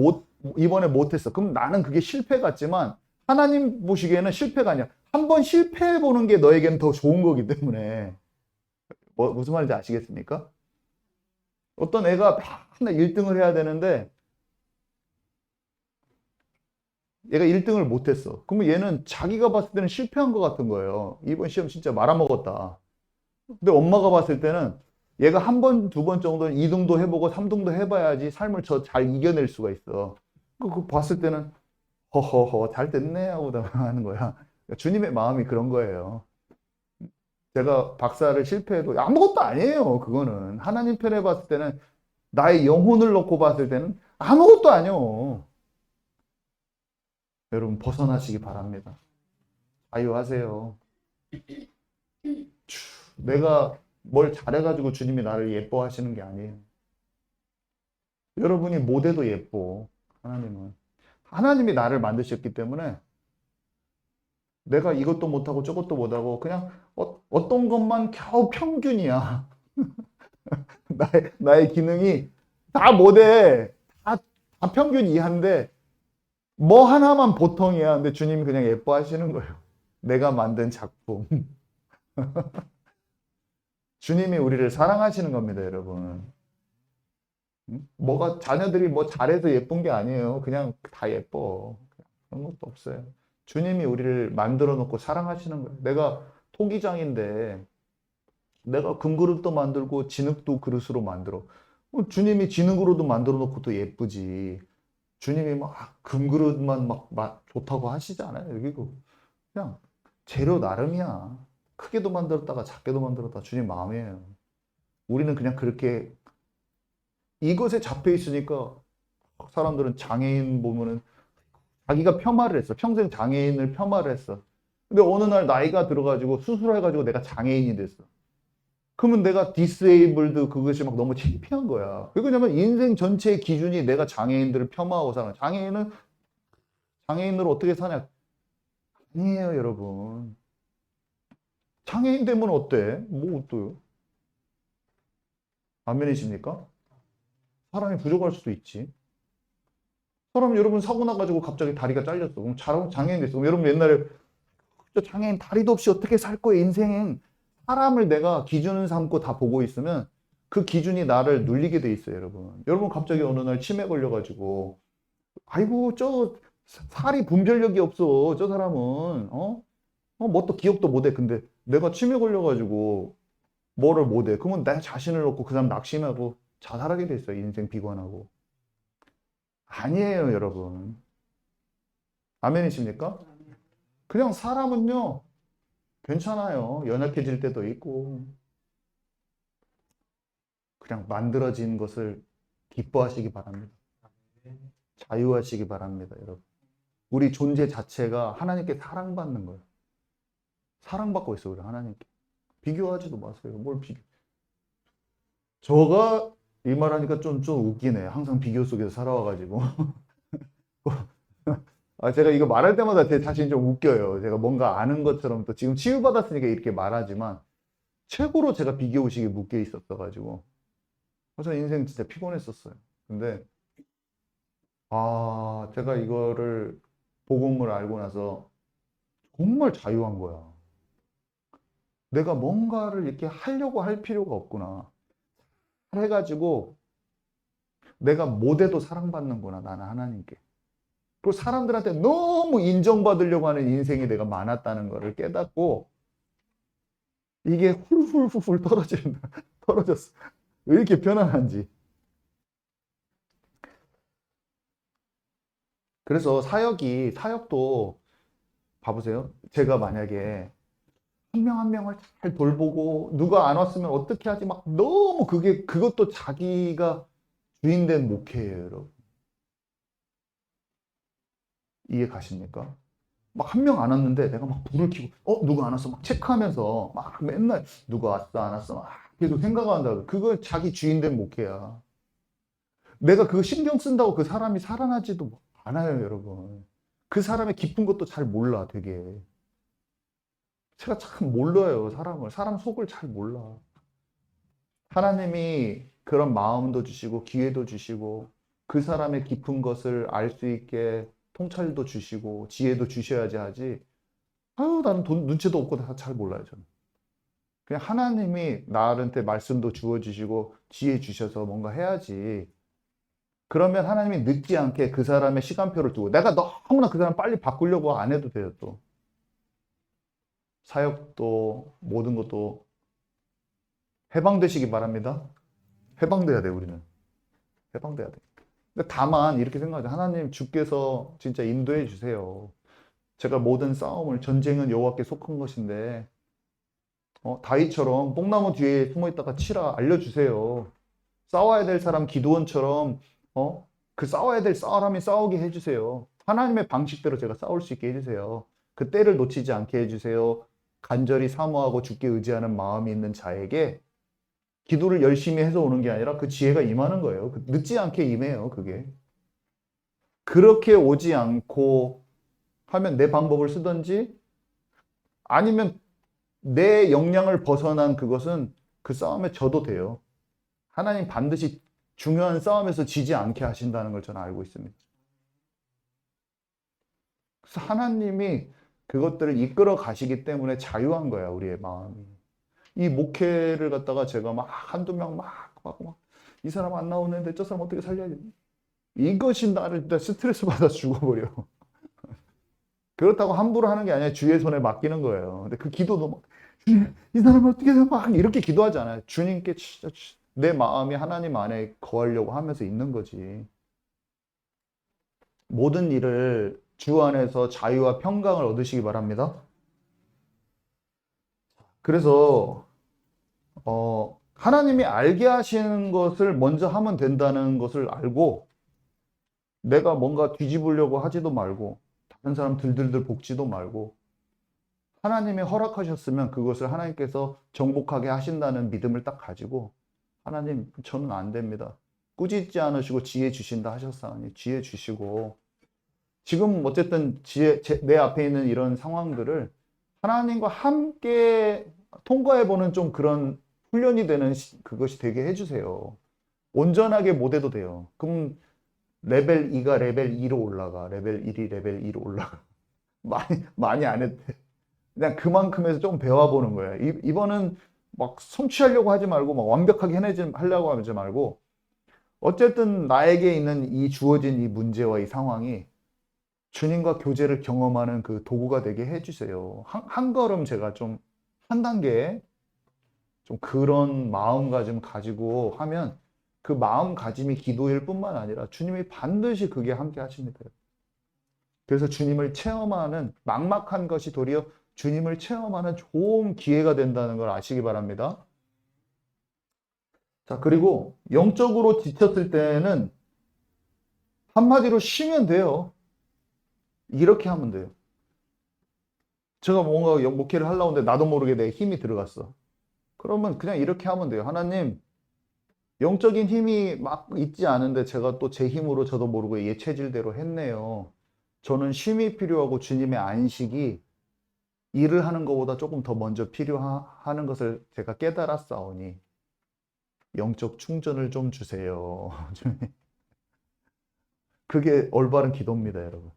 이번에 못했어. 그럼 나는 그게 실패 같지만 하나님 보시기에는 실패가 아니야. 한번 실패해보는 게 너에게는 더 좋은 거기 때문에. 무슨 말인지 아시겠습니까? 어떤 애가 맨날 1등을 해야 되는데 얘가 1등을 못했어. 그러면 얘는 자기가 봤을 때는 실패한 것 같은 거예요. 이번 시험 진짜 말아먹었다. 근데 엄마가 봤을 때는 얘가 한 번, 두 번 정도는 2등도 해보고 3등도 해봐야지 삶을 잘 이겨낼 수가 있어. 그거 봤을 때는 허허허 잘 됐네 하고 하는 거야. 주님의 마음이 그런 거예요. 제가 박사를 실패해도 아무것도 아니에요. 그거는 하나님 편에 봤을 때는 나의 영혼을 놓고 봤을 때는 아무것도 아니에요. 여러분 벗어나시기 바랍니다. 자유하세요. 내가 뭘 잘해가지고 주님이 나를 예뻐하시는 게 아니에요. 여러분이 못해도 예뻐. 하나님이 나를 만드셨기 때문에 내가 이것도 못하고 저것도 못하고 그냥 어떤 것만 겨우 평균이야. 나의 기능이 다 못해. 다 평균 이하인데 뭐 하나만 보통이야. 근데 주님이 그냥 예뻐하시는 거예요. 내가 만든 작품. 주님이 우리를 사랑하시는 겁니다, 여러분. 자녀들이 뭐 잘해서 예쁜 게 아니에요. 그냥 다 예뻐. 그런 것도 없어요. 주님이 우리를 만들어 놓고 사랑하시는 거예요. 내가 토기장인데 내가 금그릇도 만들고 진흙도 그릇으로 만들어. 주님이 진흙으로도 만들어 놓고 또 예쁘지. 주님이 막 금그릇만 막 좋다고 하시지 않아요. 여기고 그냥 재료 나름이야. 크게도 만들었다가 작게도 만들었다. 주님 마음이에요. 우리는 그냥 그렇게 이것에 잡혀 있으니까 사람들은 장애인 보면은 자기가 폄하를 했어. 평생 장애인을 폄하를 했어. 근데 어느 날 나이가 들어가지고 수술해가지고 내가 장애인이 됐어. 그러면 내가 디스에이블드 그것이 막 너무 창피한 거야. 왜냐면 인생 전체의 기준이 내가 장애인들을 폄하하고 사는 거야. 장애인으로 어떻게 사냐? 아니에요, 여러분. 장애인 되면 어때? 뭐 어때요? 아멘이십니까? 사람이 부족할 수도 있지. 여러분 사고 나가지고 갑자기 다리가 잘렸어. 그럼 장애인 됐어. 그럼 여러분 옛날에 장애인 다리도 없이 어떻게 살 거야, 인생. 사람을 내가 기준을 삼고 다 보고 있으면 그 기준이 나를 눌리게 돼 있어요, 여러분. 여러분 갑자기 어느 날 치매 걸려가지고 아이고 저 살이 분별력이 없어. 저 사람은 뭐 또 기억도 못해. 근데 내가 치매 걸려가지고 뭐를 못해. 그러면 내 자신을 놓고 그 사람 낙심하고 자살하게 돼 있어요. 인생 비관하고. 아니에요, 여러분. 아멘이십니까? 그냥 사람은요 괜찮아요. 연약해질 때도 있고 그냥 만들어진 것을 기뻐하시기 바랍니다. 자유하시기 바랍니다, 여러분. 우리 존재 자체가 하나님께 사랑받는 거예요. 사랑받고 있어요, 우리 하나님께. 비교하지도 마세요. 뭘 비교? 저가 이 말하니까 좀 웃기네. 항상 비교 속에서 살아와가지고. 제가 이거 말할 때마다 제 자신이 좀 웃겨요. 제가 뭔가 아는 것처럼 또 지금 치유받았으니까 이렇게 말하지만 최고로 제가 비교의식에 묶여 있었어가지고. 그래서 인생 진짜 피곤했었어요. 근데 제가 이거를 복음을 알고 나서 정말 자유한 거야. 내가 뭔가를 이렇게 하려고 할 필요가 없구나. 해가지고 내가 못해도 사랑받는구나, 나는 하나님께. 그리고 사람들한테 너무 인정받으려고 하는 인생이 내가 많았다는 것을 깨닫고 이게 훌훌훌훌 떨어졌어. 왜 이렇게 편안한지. 그래서 사역도 봐보세요. 제가 만약에 한 명 한 명을 잘 돌보고 누가 안 왔으면 어떻게 하지 막 너무 그것도 자기가 주인된 목회예요, 여러분. 이해 가십니까? 막 한 명 안 왔는데 내가 막 불을 켜고 누가 안 왔어 막 체크하면서 막 맨날 누가 왔어 안 왔어 막 계속 생각한다. 그거 자기 주인 된 목회야. 내가 그거 신경 쓴다고 그 사람이 살아나지도 않아요, 여러분. 그 사람의 깊은 것도 잘 몰라, 되게. 제가 참 몰라요, 사람을. 사람 속을 잘 몰라. 하나님이 그런 마음도 주시고 기회도 주시고 그 사람의 깊은 것을 알 수 있게 통찰도 주시고 지혜도 주셔야지 하지. 아유, 나는 눈치도 없고 다 잘 몰라요, 저는. 그냥 하나님이 나한테 말씀도 주어주시고 지혜 주셔서 뭔가 해야지. 그러면 하나님이 늦지 않게 그 사람의 시간표를 두고 내가 너무나 그 사람 빨리 바꾸려고 안 해도 돼요, 또. 사역도 모든 것도 해방되시기 바랍니다. 해방돼야 돼, 우리는. 해방돼야 돼. 근데 다만 이렇게 생각하죠. 하나님 주께서 진짜 인도해 주세요. 제가 모든 싸움을 전쟁은 여호와께 속한 것인데 다윗처럼 뽕나무 뒤에 숨어 있다가 치라 알려주세요. 싸워야 될 사람 기드온처럼 그 싸워야 될 사람이 싸우게 해주세요. 하나님의 방식대로 제가 싸울 수 있게 해주세요. 그 때를 놓치지 않게 해주세요. 간절히 사모하고 주께 의지하는 마음이 있는 자에게 기도를 열심히 해서 오는 게 아니라 그 지혜가 임하는 거예요. 늦지 않게 임해요, 그게. 그렇게 오지 않고 하면 내 방법을 쓰든지 아니면 내 역량을 벗어난 그것은 그 싸움에 져도 돼요. 하나님 반드시 중요한 싸움에서 지지 않게 하신다는 걸 저는 알고 있습니다. 그래서 하나님이 그것들을 이끌어 가시기 때문에 자유한 거야, 우리의 마음이. 이 목회를 갖다가 제가 막 한두 명 이 사람 안 나오는데 저 사람 어떻게 살려야지. 이것이 나를 스트레스 받아 죽어버려. 그렇다고 함부로 하는 게 아니라 주의 손에 맡기는 거예요. 근데 그 기도도 막, 이 사람을 어떻게 해? 막 이렇게 기도하지 않아요. 주님께 진짜 내 마음이 하나님 안에 거하려고 하면서 있는 거지. 모든 일을 주 안에서 자유와 평강을 얻으시기 바랍니다. 그래서 하나님이 알게 하시는 것을 먼저 하면 된다는 것을 알고 내가 뭔가 뒤집으려고 하지도 말고 다른 사람 들들들 볶지도 말고 하나님이 허락하셨으면 그것을 하나님께서 정복하게 하신다는 믿음을 딱 가지고 하나님 저는 안 됩니다. 꾸짖지 않으시고 지혜 주신다 하셨사오니 지혜 주시고 지금 어쨌든 내 앞에 있는 이런 상황들을 하나님과 함께 통과해보는 좀 그런 훈련이 되는 그것이 되게 해주세요. 온전하게 못 해도 돼요. 그럼 레벨 2가 레벨 2로 올라가. 레벨 1이 레벨 2로 올라가. 많이 안 해도 돼. 그냥 그만큼에서 좀 배워보는 거예요. 이번은 막 성취하려고 하지 말고 막 완벽하게 하려고 하지 말고 어쨌든 나에게 있는 이 주어진 이 문제와 이 상황이 주님과 교제를 경험하는 그 도구가 되게 해주세요. 한 걸음 제가 좀 한 단계 좀 그런 마음가짐 가지고 하면 그 마음가짐이 기도일 뿐만 아니라 주님이 반드시 그게 함께 하십니다. 그래서 주님을 체험하는 막막한 것이 도리어 주님을 체험하는 좋은 기회가 된다는 걸 아시기 바랍니다. 자, 그리고 영적으로 지쳤을 때는 한마디로 쉬면 돼요. 이렇게 하면 돼요. 제가 뭔가 목회를 하려고 하는데 나도 모르게 내 힘이 들어갔어. 그러면 그냥 이렇게 하면 돼요. 하나님, 영적인 힘이 막 있지 않은데 제가 또 제 힘으로 저도 모르고 예 체질대로 했네요. 저는 쉼이 필요하고 주님의 안식이 일을 하는 것보다 조금 더 먼저 필요하는 것을 제가 깨달았사오니 영적 충전을 좀 주세요. 그게 올바른 기도입니다, 여러분.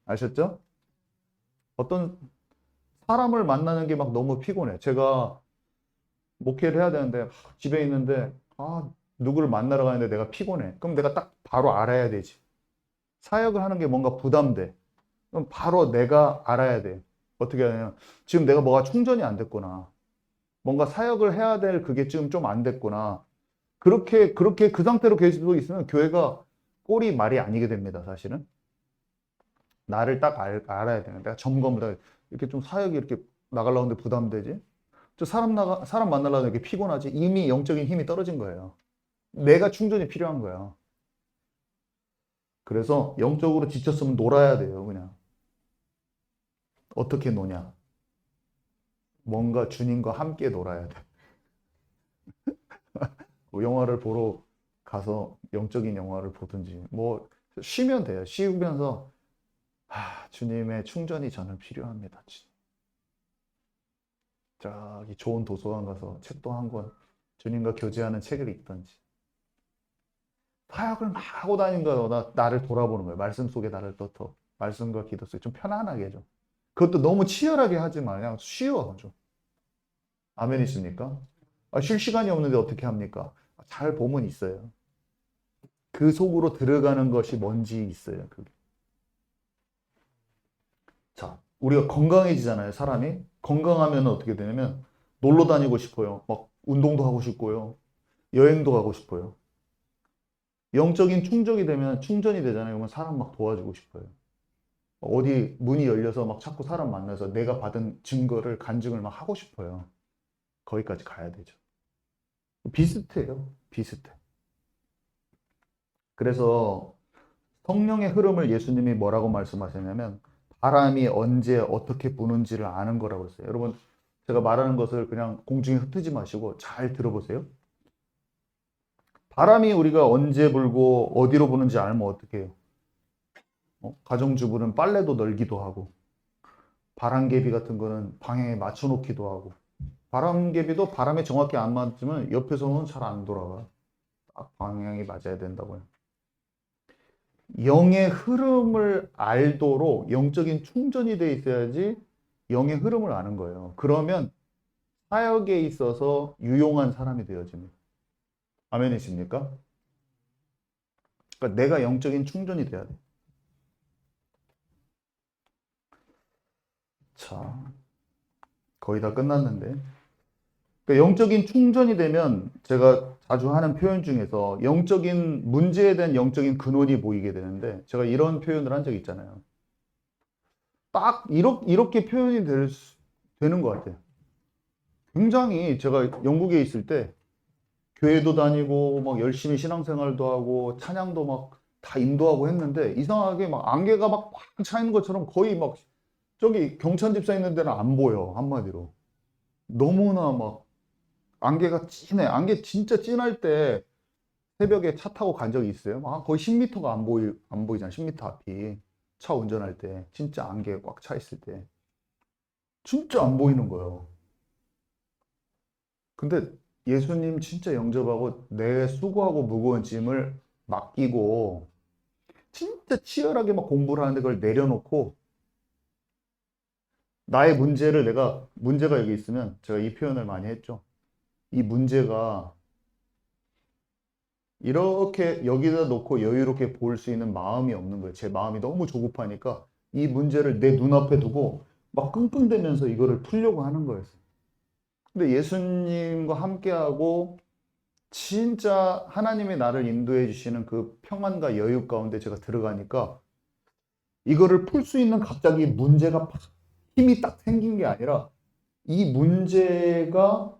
아셨죠? 어떤 사람을 만나는 게 막 너무 피곤해. 제가 목회를 해야 되는데 집에 있는데 누구를 만나러 가는데 내가 피곤해. 그럼 내가 딱 바로 알아야 되지. 사역을 하는 게 뭔가 부담돼. 그럼 바로 내가 알아야 돼. 어떻게 하냐면 지금 내가 뭐가 충전이 안 됐구나. 뭔가 사역을 해야 될 그게 지금 좀 안 됐구나. 그렇게 그 상태로 계속 있으면 교회가 꼴이 말이 아니게 됩니다, 사실은. 나를 딱 알아야 되는. 내가 점검을 이렇게 좀 사역이 이렇게 나가려고 하는데 부담되지? 저 사람 만나려고 이렇게 피곤하지? 이미 영적인 힘이 떨어진 거예요. 내가 충전이 필요한 거야. 그래서 영적으로 지쳤으면 놀아야 돼요, 그냥. 어떻게 노냐? 뭔가 주님과 함께 놀아야 돼. 뭐 영화를 보러 가서 영적인 영화를 보든지 뭐 쉬면 돼요. 쉬면서 주님의 충전이 저는 필요합니다. 저기 좋은 도서관 가서 책도 한 권, 주님과 교제하는 책을 읽든지. 사역을 막 하고 다니는 나를 돌아보는 거예요. 말씀 속에 나를 더 말씀과 기도 속에 좀 편안하게 좀. 그것도 너무 치열하게 하지 마. 그냥 쉬워 좀. 아멘이십니까? 쉴 시간이 없는데 어떻게 합니까? 잘 보면 있어요. 그 속으로 들어가는 것이 뭔지 있어요. 그게. 자, 우리가 건강해지잖아요. 사람이. 건강하면 어떻게 되냐면 놀러 다니고 싶어요. 막 운동도 하고 싶고요. 여행도 가고 싶어요. 영적인 충전이 되잖아요. 그러면 사람 막 도와주고 싶어요. 어디 문이 열려서 막 자꾸 사람 만나서 내가 받은 증거를 간증을 막 하고 싶어요. 거기까지 가야 되죠. 비슷해요. 비슷해. 그래서 성령의 흐름을 예수님이 뭐라고 말씀하셨냐면 바람이 언제 어떻게 부는지를 아는 거라고 했어요. 여러분, 제가 말하는 것을 그냥 공중에 흩트지 마시고 잘 들어보세요. 바람이 우리가 언제 불고 어디로 부는지 알면 어떻게 해요? 가정주부는 빨래도 널기도 하고 바람개비 같은 거는 방향에 맞춰놓기도 하고 바람개비도 바람에 정확히 안 맞으면 옆에서는 잘 안 돌아가. 딱 방향이 맞아야 된다고요. 영의 흐름을 알도록 영적인 충전이 돼 있어야지 영의 흐름을 아는 거예요. 그러면 사역에 있어서 유용한 사람이 되어집니다. 아멘이십니까? 그러니까 내가 영적인 충전이 돼야 돼. 자, 거의 다 끝났는데. 그러니까 영적인 충전이 되면 제가 자주 하는 표현 중에서 영적인 문제에 대한 영적인 근원이 보이게 되는데 제가 이런 표현을 한 적이 있잖아요. 딱 이렇게 표현이 되는 것 같아요. 굉장히 제가 영국에 있을 때 교회도 다니고 막 열심히 신앙생활도 하고 찬양도 막 다 인도하고 했는데 이상하게 막 안개가 막 차 있는 것처럼 거의 막 저기 경찬 집사 있는 데는 안 보여. 한마디로. 너무나 막 안개가 진해. 안개 진짜 진할 때 새벽에 차 타고 간 적이 있어요. 막 거의 10m가 안 보이잖아. 10m 앞이. 차 운전할 때. 진짜 안개 꽉 차 있을 때. 진짜 안 보이는 거예요. 근데 예수님 진짜 영접하고 내 수고하고 무거운 짐을 맡기고 진짜 치열하게 막 공부를 하는데 그걸 내려놓고 나의 문제가 여기 있으면 제가 이 표현을 많이 했죠. 이 문제가 이렇게 여기다 놓고 여유롭게 볼 수 있는 마음이 없는 거예요. 제 마음이 너무 조급하니까 이 문제를 내 눈앞에 두고 막 끙끙대면서 이거를 풀려고 하는 거였어요. 근데 예수님과 함께하고 진짜 하나님이 나를 인도해 주시는 그 평안과 여유 가운데 제가 들어가니까 이거를 풀 수 있는 갑자기 문제가 힘이 딱 생긴 게 아니라 이 문제가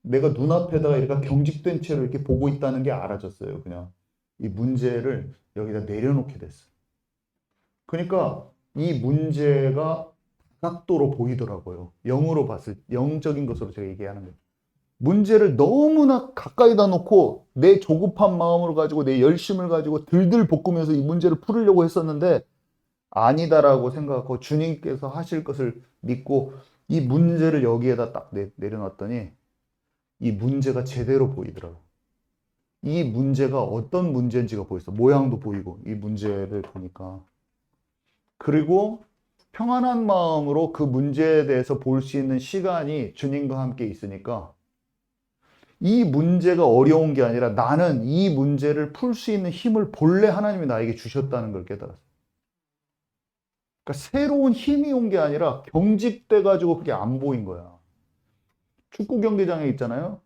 내가 눈앞에다가 이렇게 경직된 채로 이렇게 보고 있다는 게 알아졌어요. 그냥 이 문제를 여기다 내려놓게 됐어요. 그러니까 이 문제가 각도로 보이더라고요. 영적인 것으로 제가 얘기하는 거예요. 문제를 너무나 가까이다 놓고 내 조급한 마음으로 가지고 내 열심을 가지고 들들 볶으면서 이 문제를 풀으려고 했었는데 아니다라고 생각하고 주님께서 하실 것을 믿고 이 문제를 여기에다 딱 내려놨더니 이 문제가 제대로 보이더라고요. 이 문제가 어떤 문제인지가 보였어. 모양도 보이고 이 문제를 보니까. 그리고 평안한 마음으로 그 문제에 대해서 볼 수 있는 시간이 주님과 함께 있으니까 이 문제가 어려운 게 아니라 나는 이 문제를 풀 수 있는 힘을 본래 하나님이 나에게 주셨다는 걸 깨달았어요. 그러니까 새로운 힘이 온 게 아니라 경직돼 가지고 그게 안 보인 거야. 축구 경기장에 있잖아요.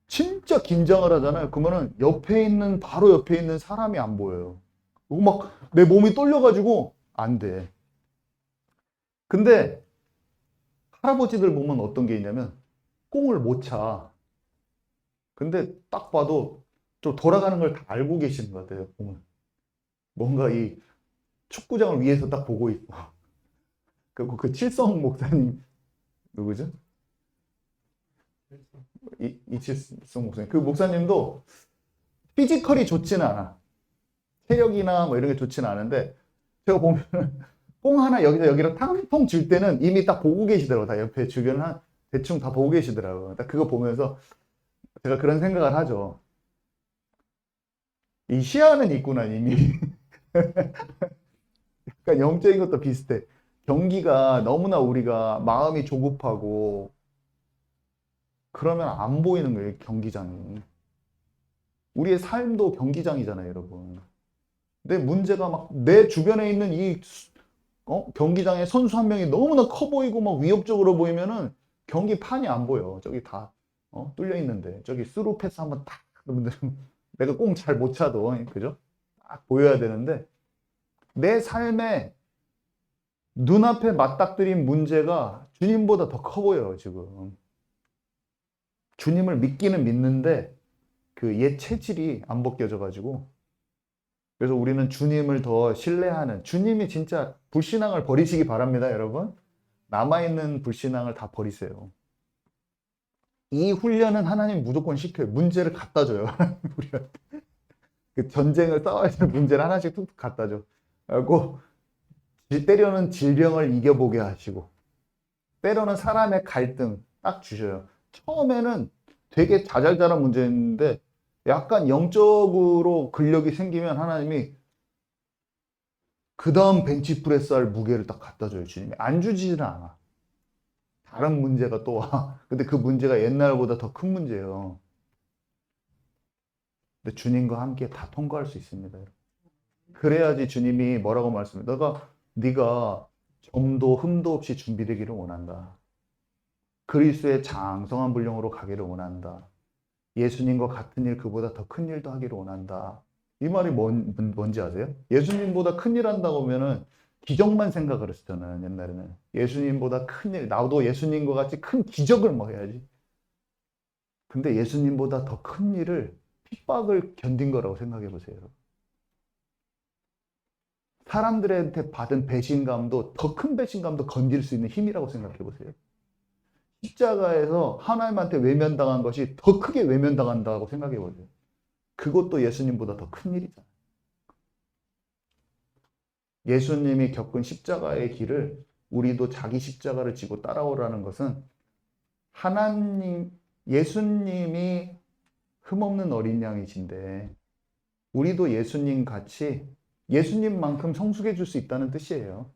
진짜 긴장을 하잖아요. 그러면은 바로 옆에 있는 사람이 안 보여요. 그리고 막 내 몸이 떨려가지고 안 돼. 근데 할아버지들 보면 어떤 게 있냐면 공을 못 차. 근데 딱 봐도 좀 돌아가는 걸 다 알고 계시는 것 같아요. 보면 뭔가 이 축구장을 위에서 딱 보고 있고 그리고 그 칠성 목사님 누구죠? 이칠성 목사님. 그 목사님도 피지컬이 좋지는 않아. 체력이나 뭐 이런 게 좋지는 않은데 제가 보면 뽕 하나 여기서 여기로 탕통 줄 때는 이미 딱 보고 계시더라고. 다 옆에 주변 한 대충 다 보고 계시더라고. 딱 그거 보면서 제가 그런 생각을 하죠. 이 시야는 있구나 이미. 약간 영적인 것도 비슷해. 경기가 너무나 우리가 마음이 조급하고 그러면 안 보이는 거예요, 경기장이. 우리의 삶도 경기장이잖아요, 여러분. 근데 문제가 막 내 주변에 있는 이 경기장에 선수 한 명이 너무나 커 보이고 막 위협적으로 보이면은 경기판이 안 보여. 저기 다 뚫려 있는데 저기 스루 패스 한번 딱 내가 공 잘 못 차도 그죠? 딱 보여야 되는데 내 삶에 눈앞에 맞닥뜨린 문제가 주님보다 더 커 보여요, 지금. 주님을 믿기는 믿는데 그 옛 체질이 안 벗겨져 가지고 그래서 우리는 주님을 더 신뢰하는 주님이 진짜 불신앙을 버리시기 바랍니다, 여러분. 남아있는 불신앙을 다 버리세요. 이 훈련은 하나님 무조건 시켜요. 문제를 갖다 줘요. 우리한테. 그 전쟁을 싸워야 될 문제를 하나씩 툭툭 갖다 줘. 그리고 때로는 질병을 이겨보게 하시고 때로는 사람의 갈등 딱 주셔요. 처음에는 되게 자잘자잘한 문제였는데 약간 영적으로 근력이 생기면 하나님이 그 다음 벤치프레스 할 무게를 딱 갖다 줘요. 주님이 안 주지는 않아. 다른 문제가 또 와. 근데 그 문제가 옛날보다 더 큰 문제예요. 근데 주님과 함께 다 통과할 수 있습니다. 그래야지 주님이 뭐라고 말씀해? 네가 점도 흠도 없이 준비되기를 원한다. 그리스도의 장성한 분량으로 가기를 원한다. 예수님과 같은 일, 그보다 더 큰 일도 하기를 원한다. 이 말이 뭔지 아세요? 예수님보다 큰 일 한다고 하면은 기적만 생각을 했어요, 저는 옛날에는. 예수님보다 큰 일, 나도 예수님과 같이 큰 기적을 뭐 해야지. 근데 예수님보다 더 큰 일을 핍박을 견딘 거라고 생각해 보세요. 사람들한테 받은 배신감도 더 큰 배신감도 건질 수 있는 힘이라고 생각해 보세요. 십자가에서 하나님한테 외면당한 것이 더 크게 외면당한다고 생각해 보세요. 그것도 예수님보다 더 큰 일이잖아요. 예수님이 겪은 십자가의 길을 우리도 자기 십자가를 지고 따라오라는 것은 하나님, 예수님이 흠없는 어린 양이신데 우리도 예수님 같이 예수님만큼 성숙해 줄 수 있다는 뜻이에요.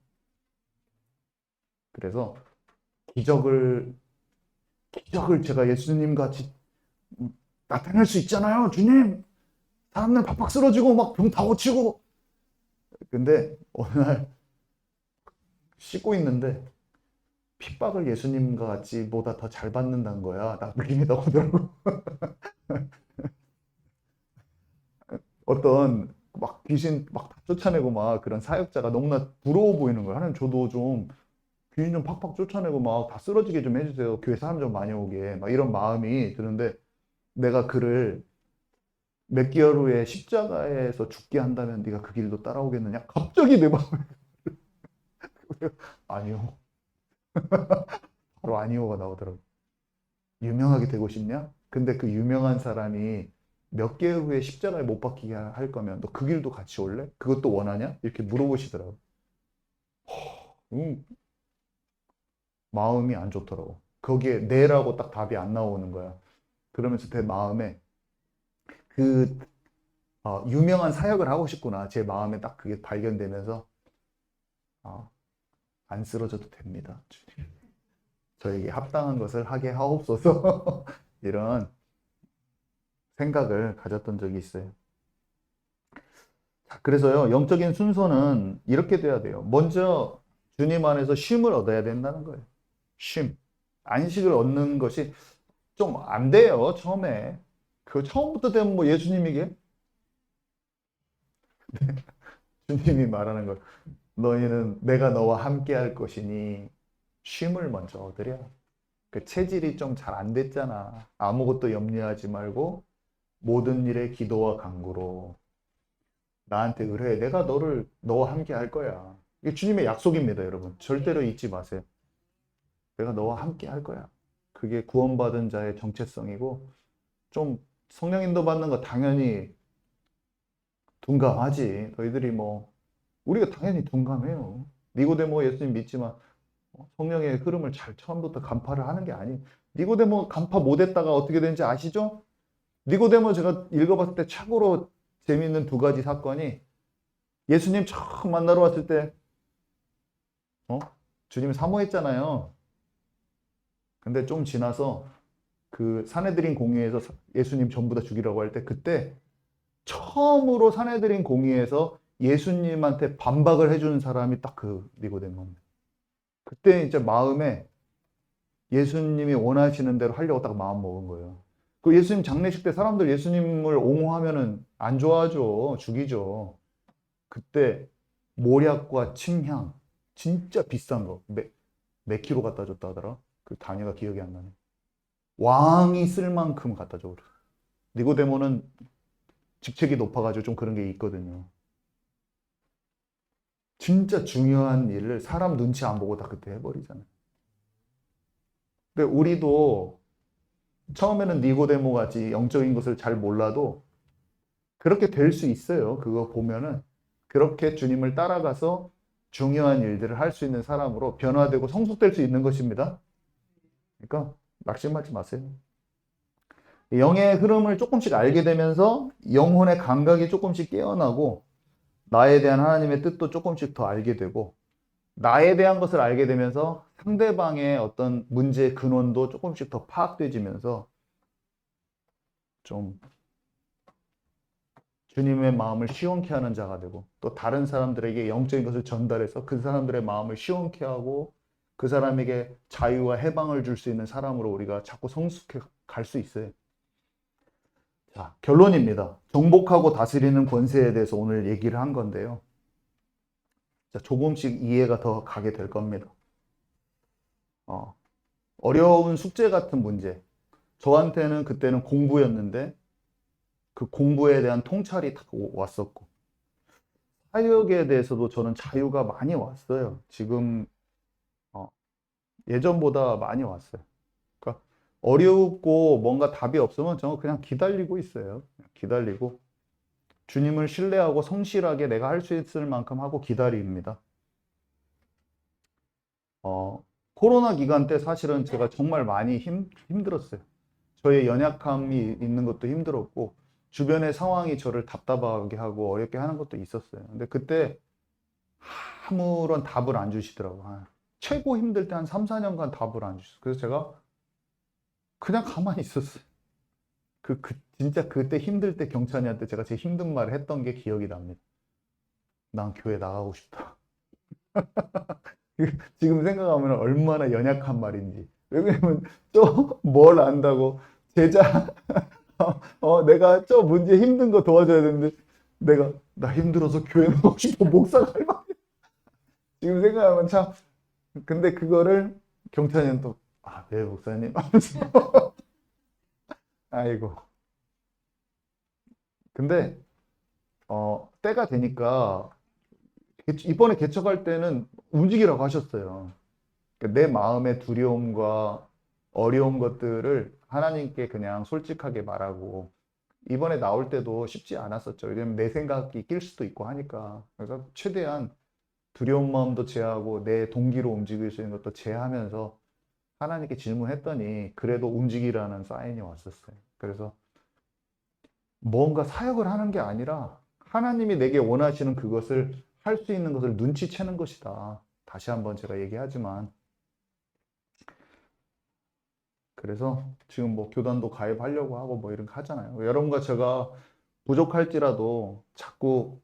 그래서 기적을 제가 예수님 같이 나타낼 수 있잖아요, 주님. 사람들 팍팍 쓰러지고 막 병 다 고치고. 근데 어느 날 씻고 있는데 핍박을 예수님과 같이 보다 더 잘 받는다는 거야. 나 느낌이 나오더라고. 어떤 막 귀신 막 쫓아내고 막 그런 사역자가 너무나 부러워 보이는 거야. 하나님 저도 좀 귀신 좀 팍팍 쫓아내고 막 다 쓰러지게 좀 해주세요. 교회 사람 좀 많이 오게. 막 이런 마음이 드는데 내가 그를 몇 개월 후에 십자가에서 죽게 한다면 네가 그 길도 따라오겠느냐? 갑자기 내 마음에 아니요. 바로 아니요가 나오더라고. 유명하게 되고 싶냐? 근데 그 유명한 사람이 몇 개월 후에 십자가에 못 박히게 할 거면 너 그 길도 같이 올래? 그것도 원하냐? 이렇게 물어보시더라고. 마음이 안 좋더라고. 거기에 네라고 딱 답이 안 나오는 거야. 그러면서 내 마음에 그 유명한 사역을 하고 싶구나. 제 마음에 딱 그게 발견되면서 안 쓰러져도 됩니다. 저에게 합당한 것을 하게 하옵소서. 이런 생각을 가졌던 적이 있어요. 자, 그래서요, 영적인 순서는 이렇게 돼야 돼요. 먼저 주님 안에서 쉼을 얻어야 된다는 거예요. 쉼. 안식을 얻는 것이 좀 안 돼요, 처음에. 그 처음부터 되면 뭐 예수님이게? 주님이 말하는 거. 너희는 내가 너와 함께 할 것이니 쉼을 먼저 얻으려. 그 체질이 좀 잘 안 됐잖아. 아무것도 염려하지 말고 모든 일에 기도와 간구로 나한테 의뢰해. 내가 너와 함께 할 거야. 이게 주님의 약속입니다, 여러분. 절대로 잊지 마세요. 내가 너와 함께 할 거야. 그게 구원받은 자의 정체성이고, 좀 성령 인도 받는 거 당연히 둔감하지. 너희들이 뭐, 우리가 당연히 둔감해요. 니고데모 예수님 믿지만 성령의 흐름을 잘 처음부터 간파를 하는 게 아니에요. 니고데모 간파 못했다가 어떻게 되는지 아시죠? 니고데모 제가 읽어봤을 때 최고로 재미있는 두 가지 사건이 예수님 처음 만나러 왔을 때 주님 사모했잖아요. 근데 좀 지나서 그 사내들인 공의에서 예수님 전부 다 죽이라고 할 때 그때 처음으로 사내들인 공의에서 예수님한테 반박을 해주는 사람이 딱 그 니고데모입니다. 그때 이제 마음에 예수님이 원하시는 대로 하려고 딱 마음 먹은 거예요. 그 예수님 장례식 때 사람들 예수님을 옹호하면은 안 좋아하죠. 죽이죠. 그때 모략과 침향 진짜 비싼 거 몇 킬로 갖다 줬다 하더라. 그 단위가 기억이 안 나네. 왕이 쓸 만큼 갖다 줘. 니고데모는 직책이 높아가지고 좀 그런 게 있거든요. 진짜 중요한 일을 사람 눈치 안 보고 다 그때 해버리잖아요. 근데 우리도 처음에는 니고데모 같이 영적인 것을 잘 몰라도 그렇게 될 수 있어요. 그거 보면은 그렇게 주님을 따라가서 중요한 일들을 할 수 있는 사람으로 변화되고 성숙될 수 있는 것입니다. 그러니까 낙심하지 마세요. 영의 흐름을 조금씩 알게 되면서 영혼의 감각이 조금씩 깨어나고 나에 대한 하나님의 뜻도 조금씩 더 알게 되고 나에 대한 것을 알게 되면서 상대방의 어떤 문제의 근원도 조금씩 더 파악되지면서 좀 주님의 마음을 시원케 하는 자가 되고 또 다른 사람들에게 영적인 것을 전달해서 그 사람들의 마음을 시원케 하고 그 사람에게 자유와 해방을 줄 수 있는 사람으로 우리가 자꾸 성숙해 갈 수 있어요. 자, 결론입니다. 정복하고 다스리는 권세에 대해서 오늘 얘기를 한 건데요. 자, 조금씩 이해가 더 가게 될 겁니다. 어려운 숙제 같은 문제. 저한테는 그때는 공부였는데 그 공부에 대한 통찰이 딱 왔었고 사역에 대해서도 저는 자유가 많이 왔어요. 지금 예전보다 많이 왔어요. 그러니까 어렵고 뭔가 답이 없으면 저는 그냥 기다리고 있어요. 기다리고 주님을 신뢰하고 성실하게 내가 할 수 있을 만큼 하고 기다립니다. 코로나 기간 때 사실은 제가 정말 많이 힘들었어요. 저의 연약함이 있는 것도 힘들었고 주변의 상황이 저를 답답하게 하고 어렵게 하는 것도 있었어요. 근데 그때 아무런 답을 안 주시더라고요. 최고 힘들 때 한 3, 4년간 답을 안 주셨어요. 그래서 제가 그냥 가만히 있었어요. 진짜 그때 힘들 때 경찬이한테 제가 제 힘든 말을 했던 게 기억이 납니다. 난 교회 나가고 싶다. 지금 생각하면 얼마나 연약한 말인지. 왜냐면 뭘 안다고 제자 내가 저 문제 힘든 거 도와줘야 되는데 나 힘들어서 교회 나가고 싶어 목사가 할 말이야. 지금 생각하면 참 근데 그거를 경찬이는 또 네 목사님 하면서 아이고 근데 때가 되니까 이번에 개척할 때는 움직이라고 하셨어요. 그러니까 내 마음의 두려움과 어려운 것들을 하나님께 그냥 솔직하게 말하고 이번에 나올 때도 쉽지 않았었죠. 왜냐면 내 생각이 낄 수도 있고 하니까. 그래서 최대한 두려운 마음도 제하고 내 동기로 움직일 수 있는 것도 제하면서 하나님께 질문했더니 그래도 움직이라는 사인이 왔었어요. 그래서 뭔가 사역을 하는 게 아니라 하나님이 내게 원하시는 그것을 할 수 있는 것을 눈치채는 것이다. 다시 한번 제가 얘기하지만 그래서 지금 뭐 교단도 가입하려고 하고 뭐 이런 거 하잖아요. 여러분과 제가 부족할지라도 자꾸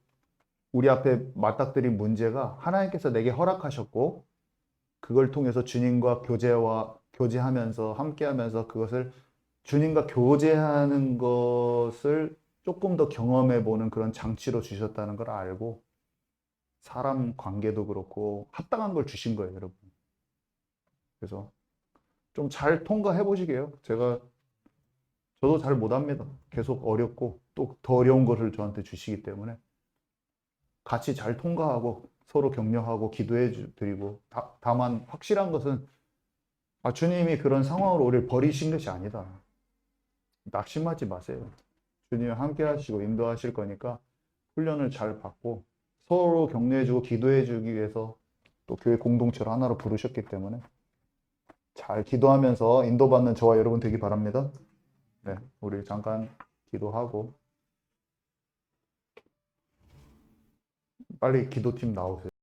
우리 앞에 맞닥뜨린 문제가 하나님께서 내게 허락하셨고 그걸 통해서 주님과 교제하면서 함께하면서 그것을 주님과 교제하는 것을 조금 더 경험해 보는 그런 장치로 주셨다는 걸 알고 사람 관계도 그렇고 합당한 걸 주신 거예요, 여러분. 그래서 좀 잘 통과해 보시게요. 저도 잘 못합니다. 계속 어렵고 또 더 어려운 것을 저한테 주시기 때문에 같이 잘 통과하고 서로 격려하고 기도해 드리고 다만 확실한 것은 주님이 그런 상황으로 우리를 버리신 것이 아니다. 낙심하지 마세요. 주님이 함께 하시고 인도하실 거니까 훈련을 잘 받고 서로 격려해주고 기도해주기 위해서 또 교회 공동체로 하나로 부르셨기 때문에 잘 기도하면서 인도받는 저와 여러분 되기 바랍니다. 네, 우리 잠깐 기도하고 빨리 기도팀 나오세요.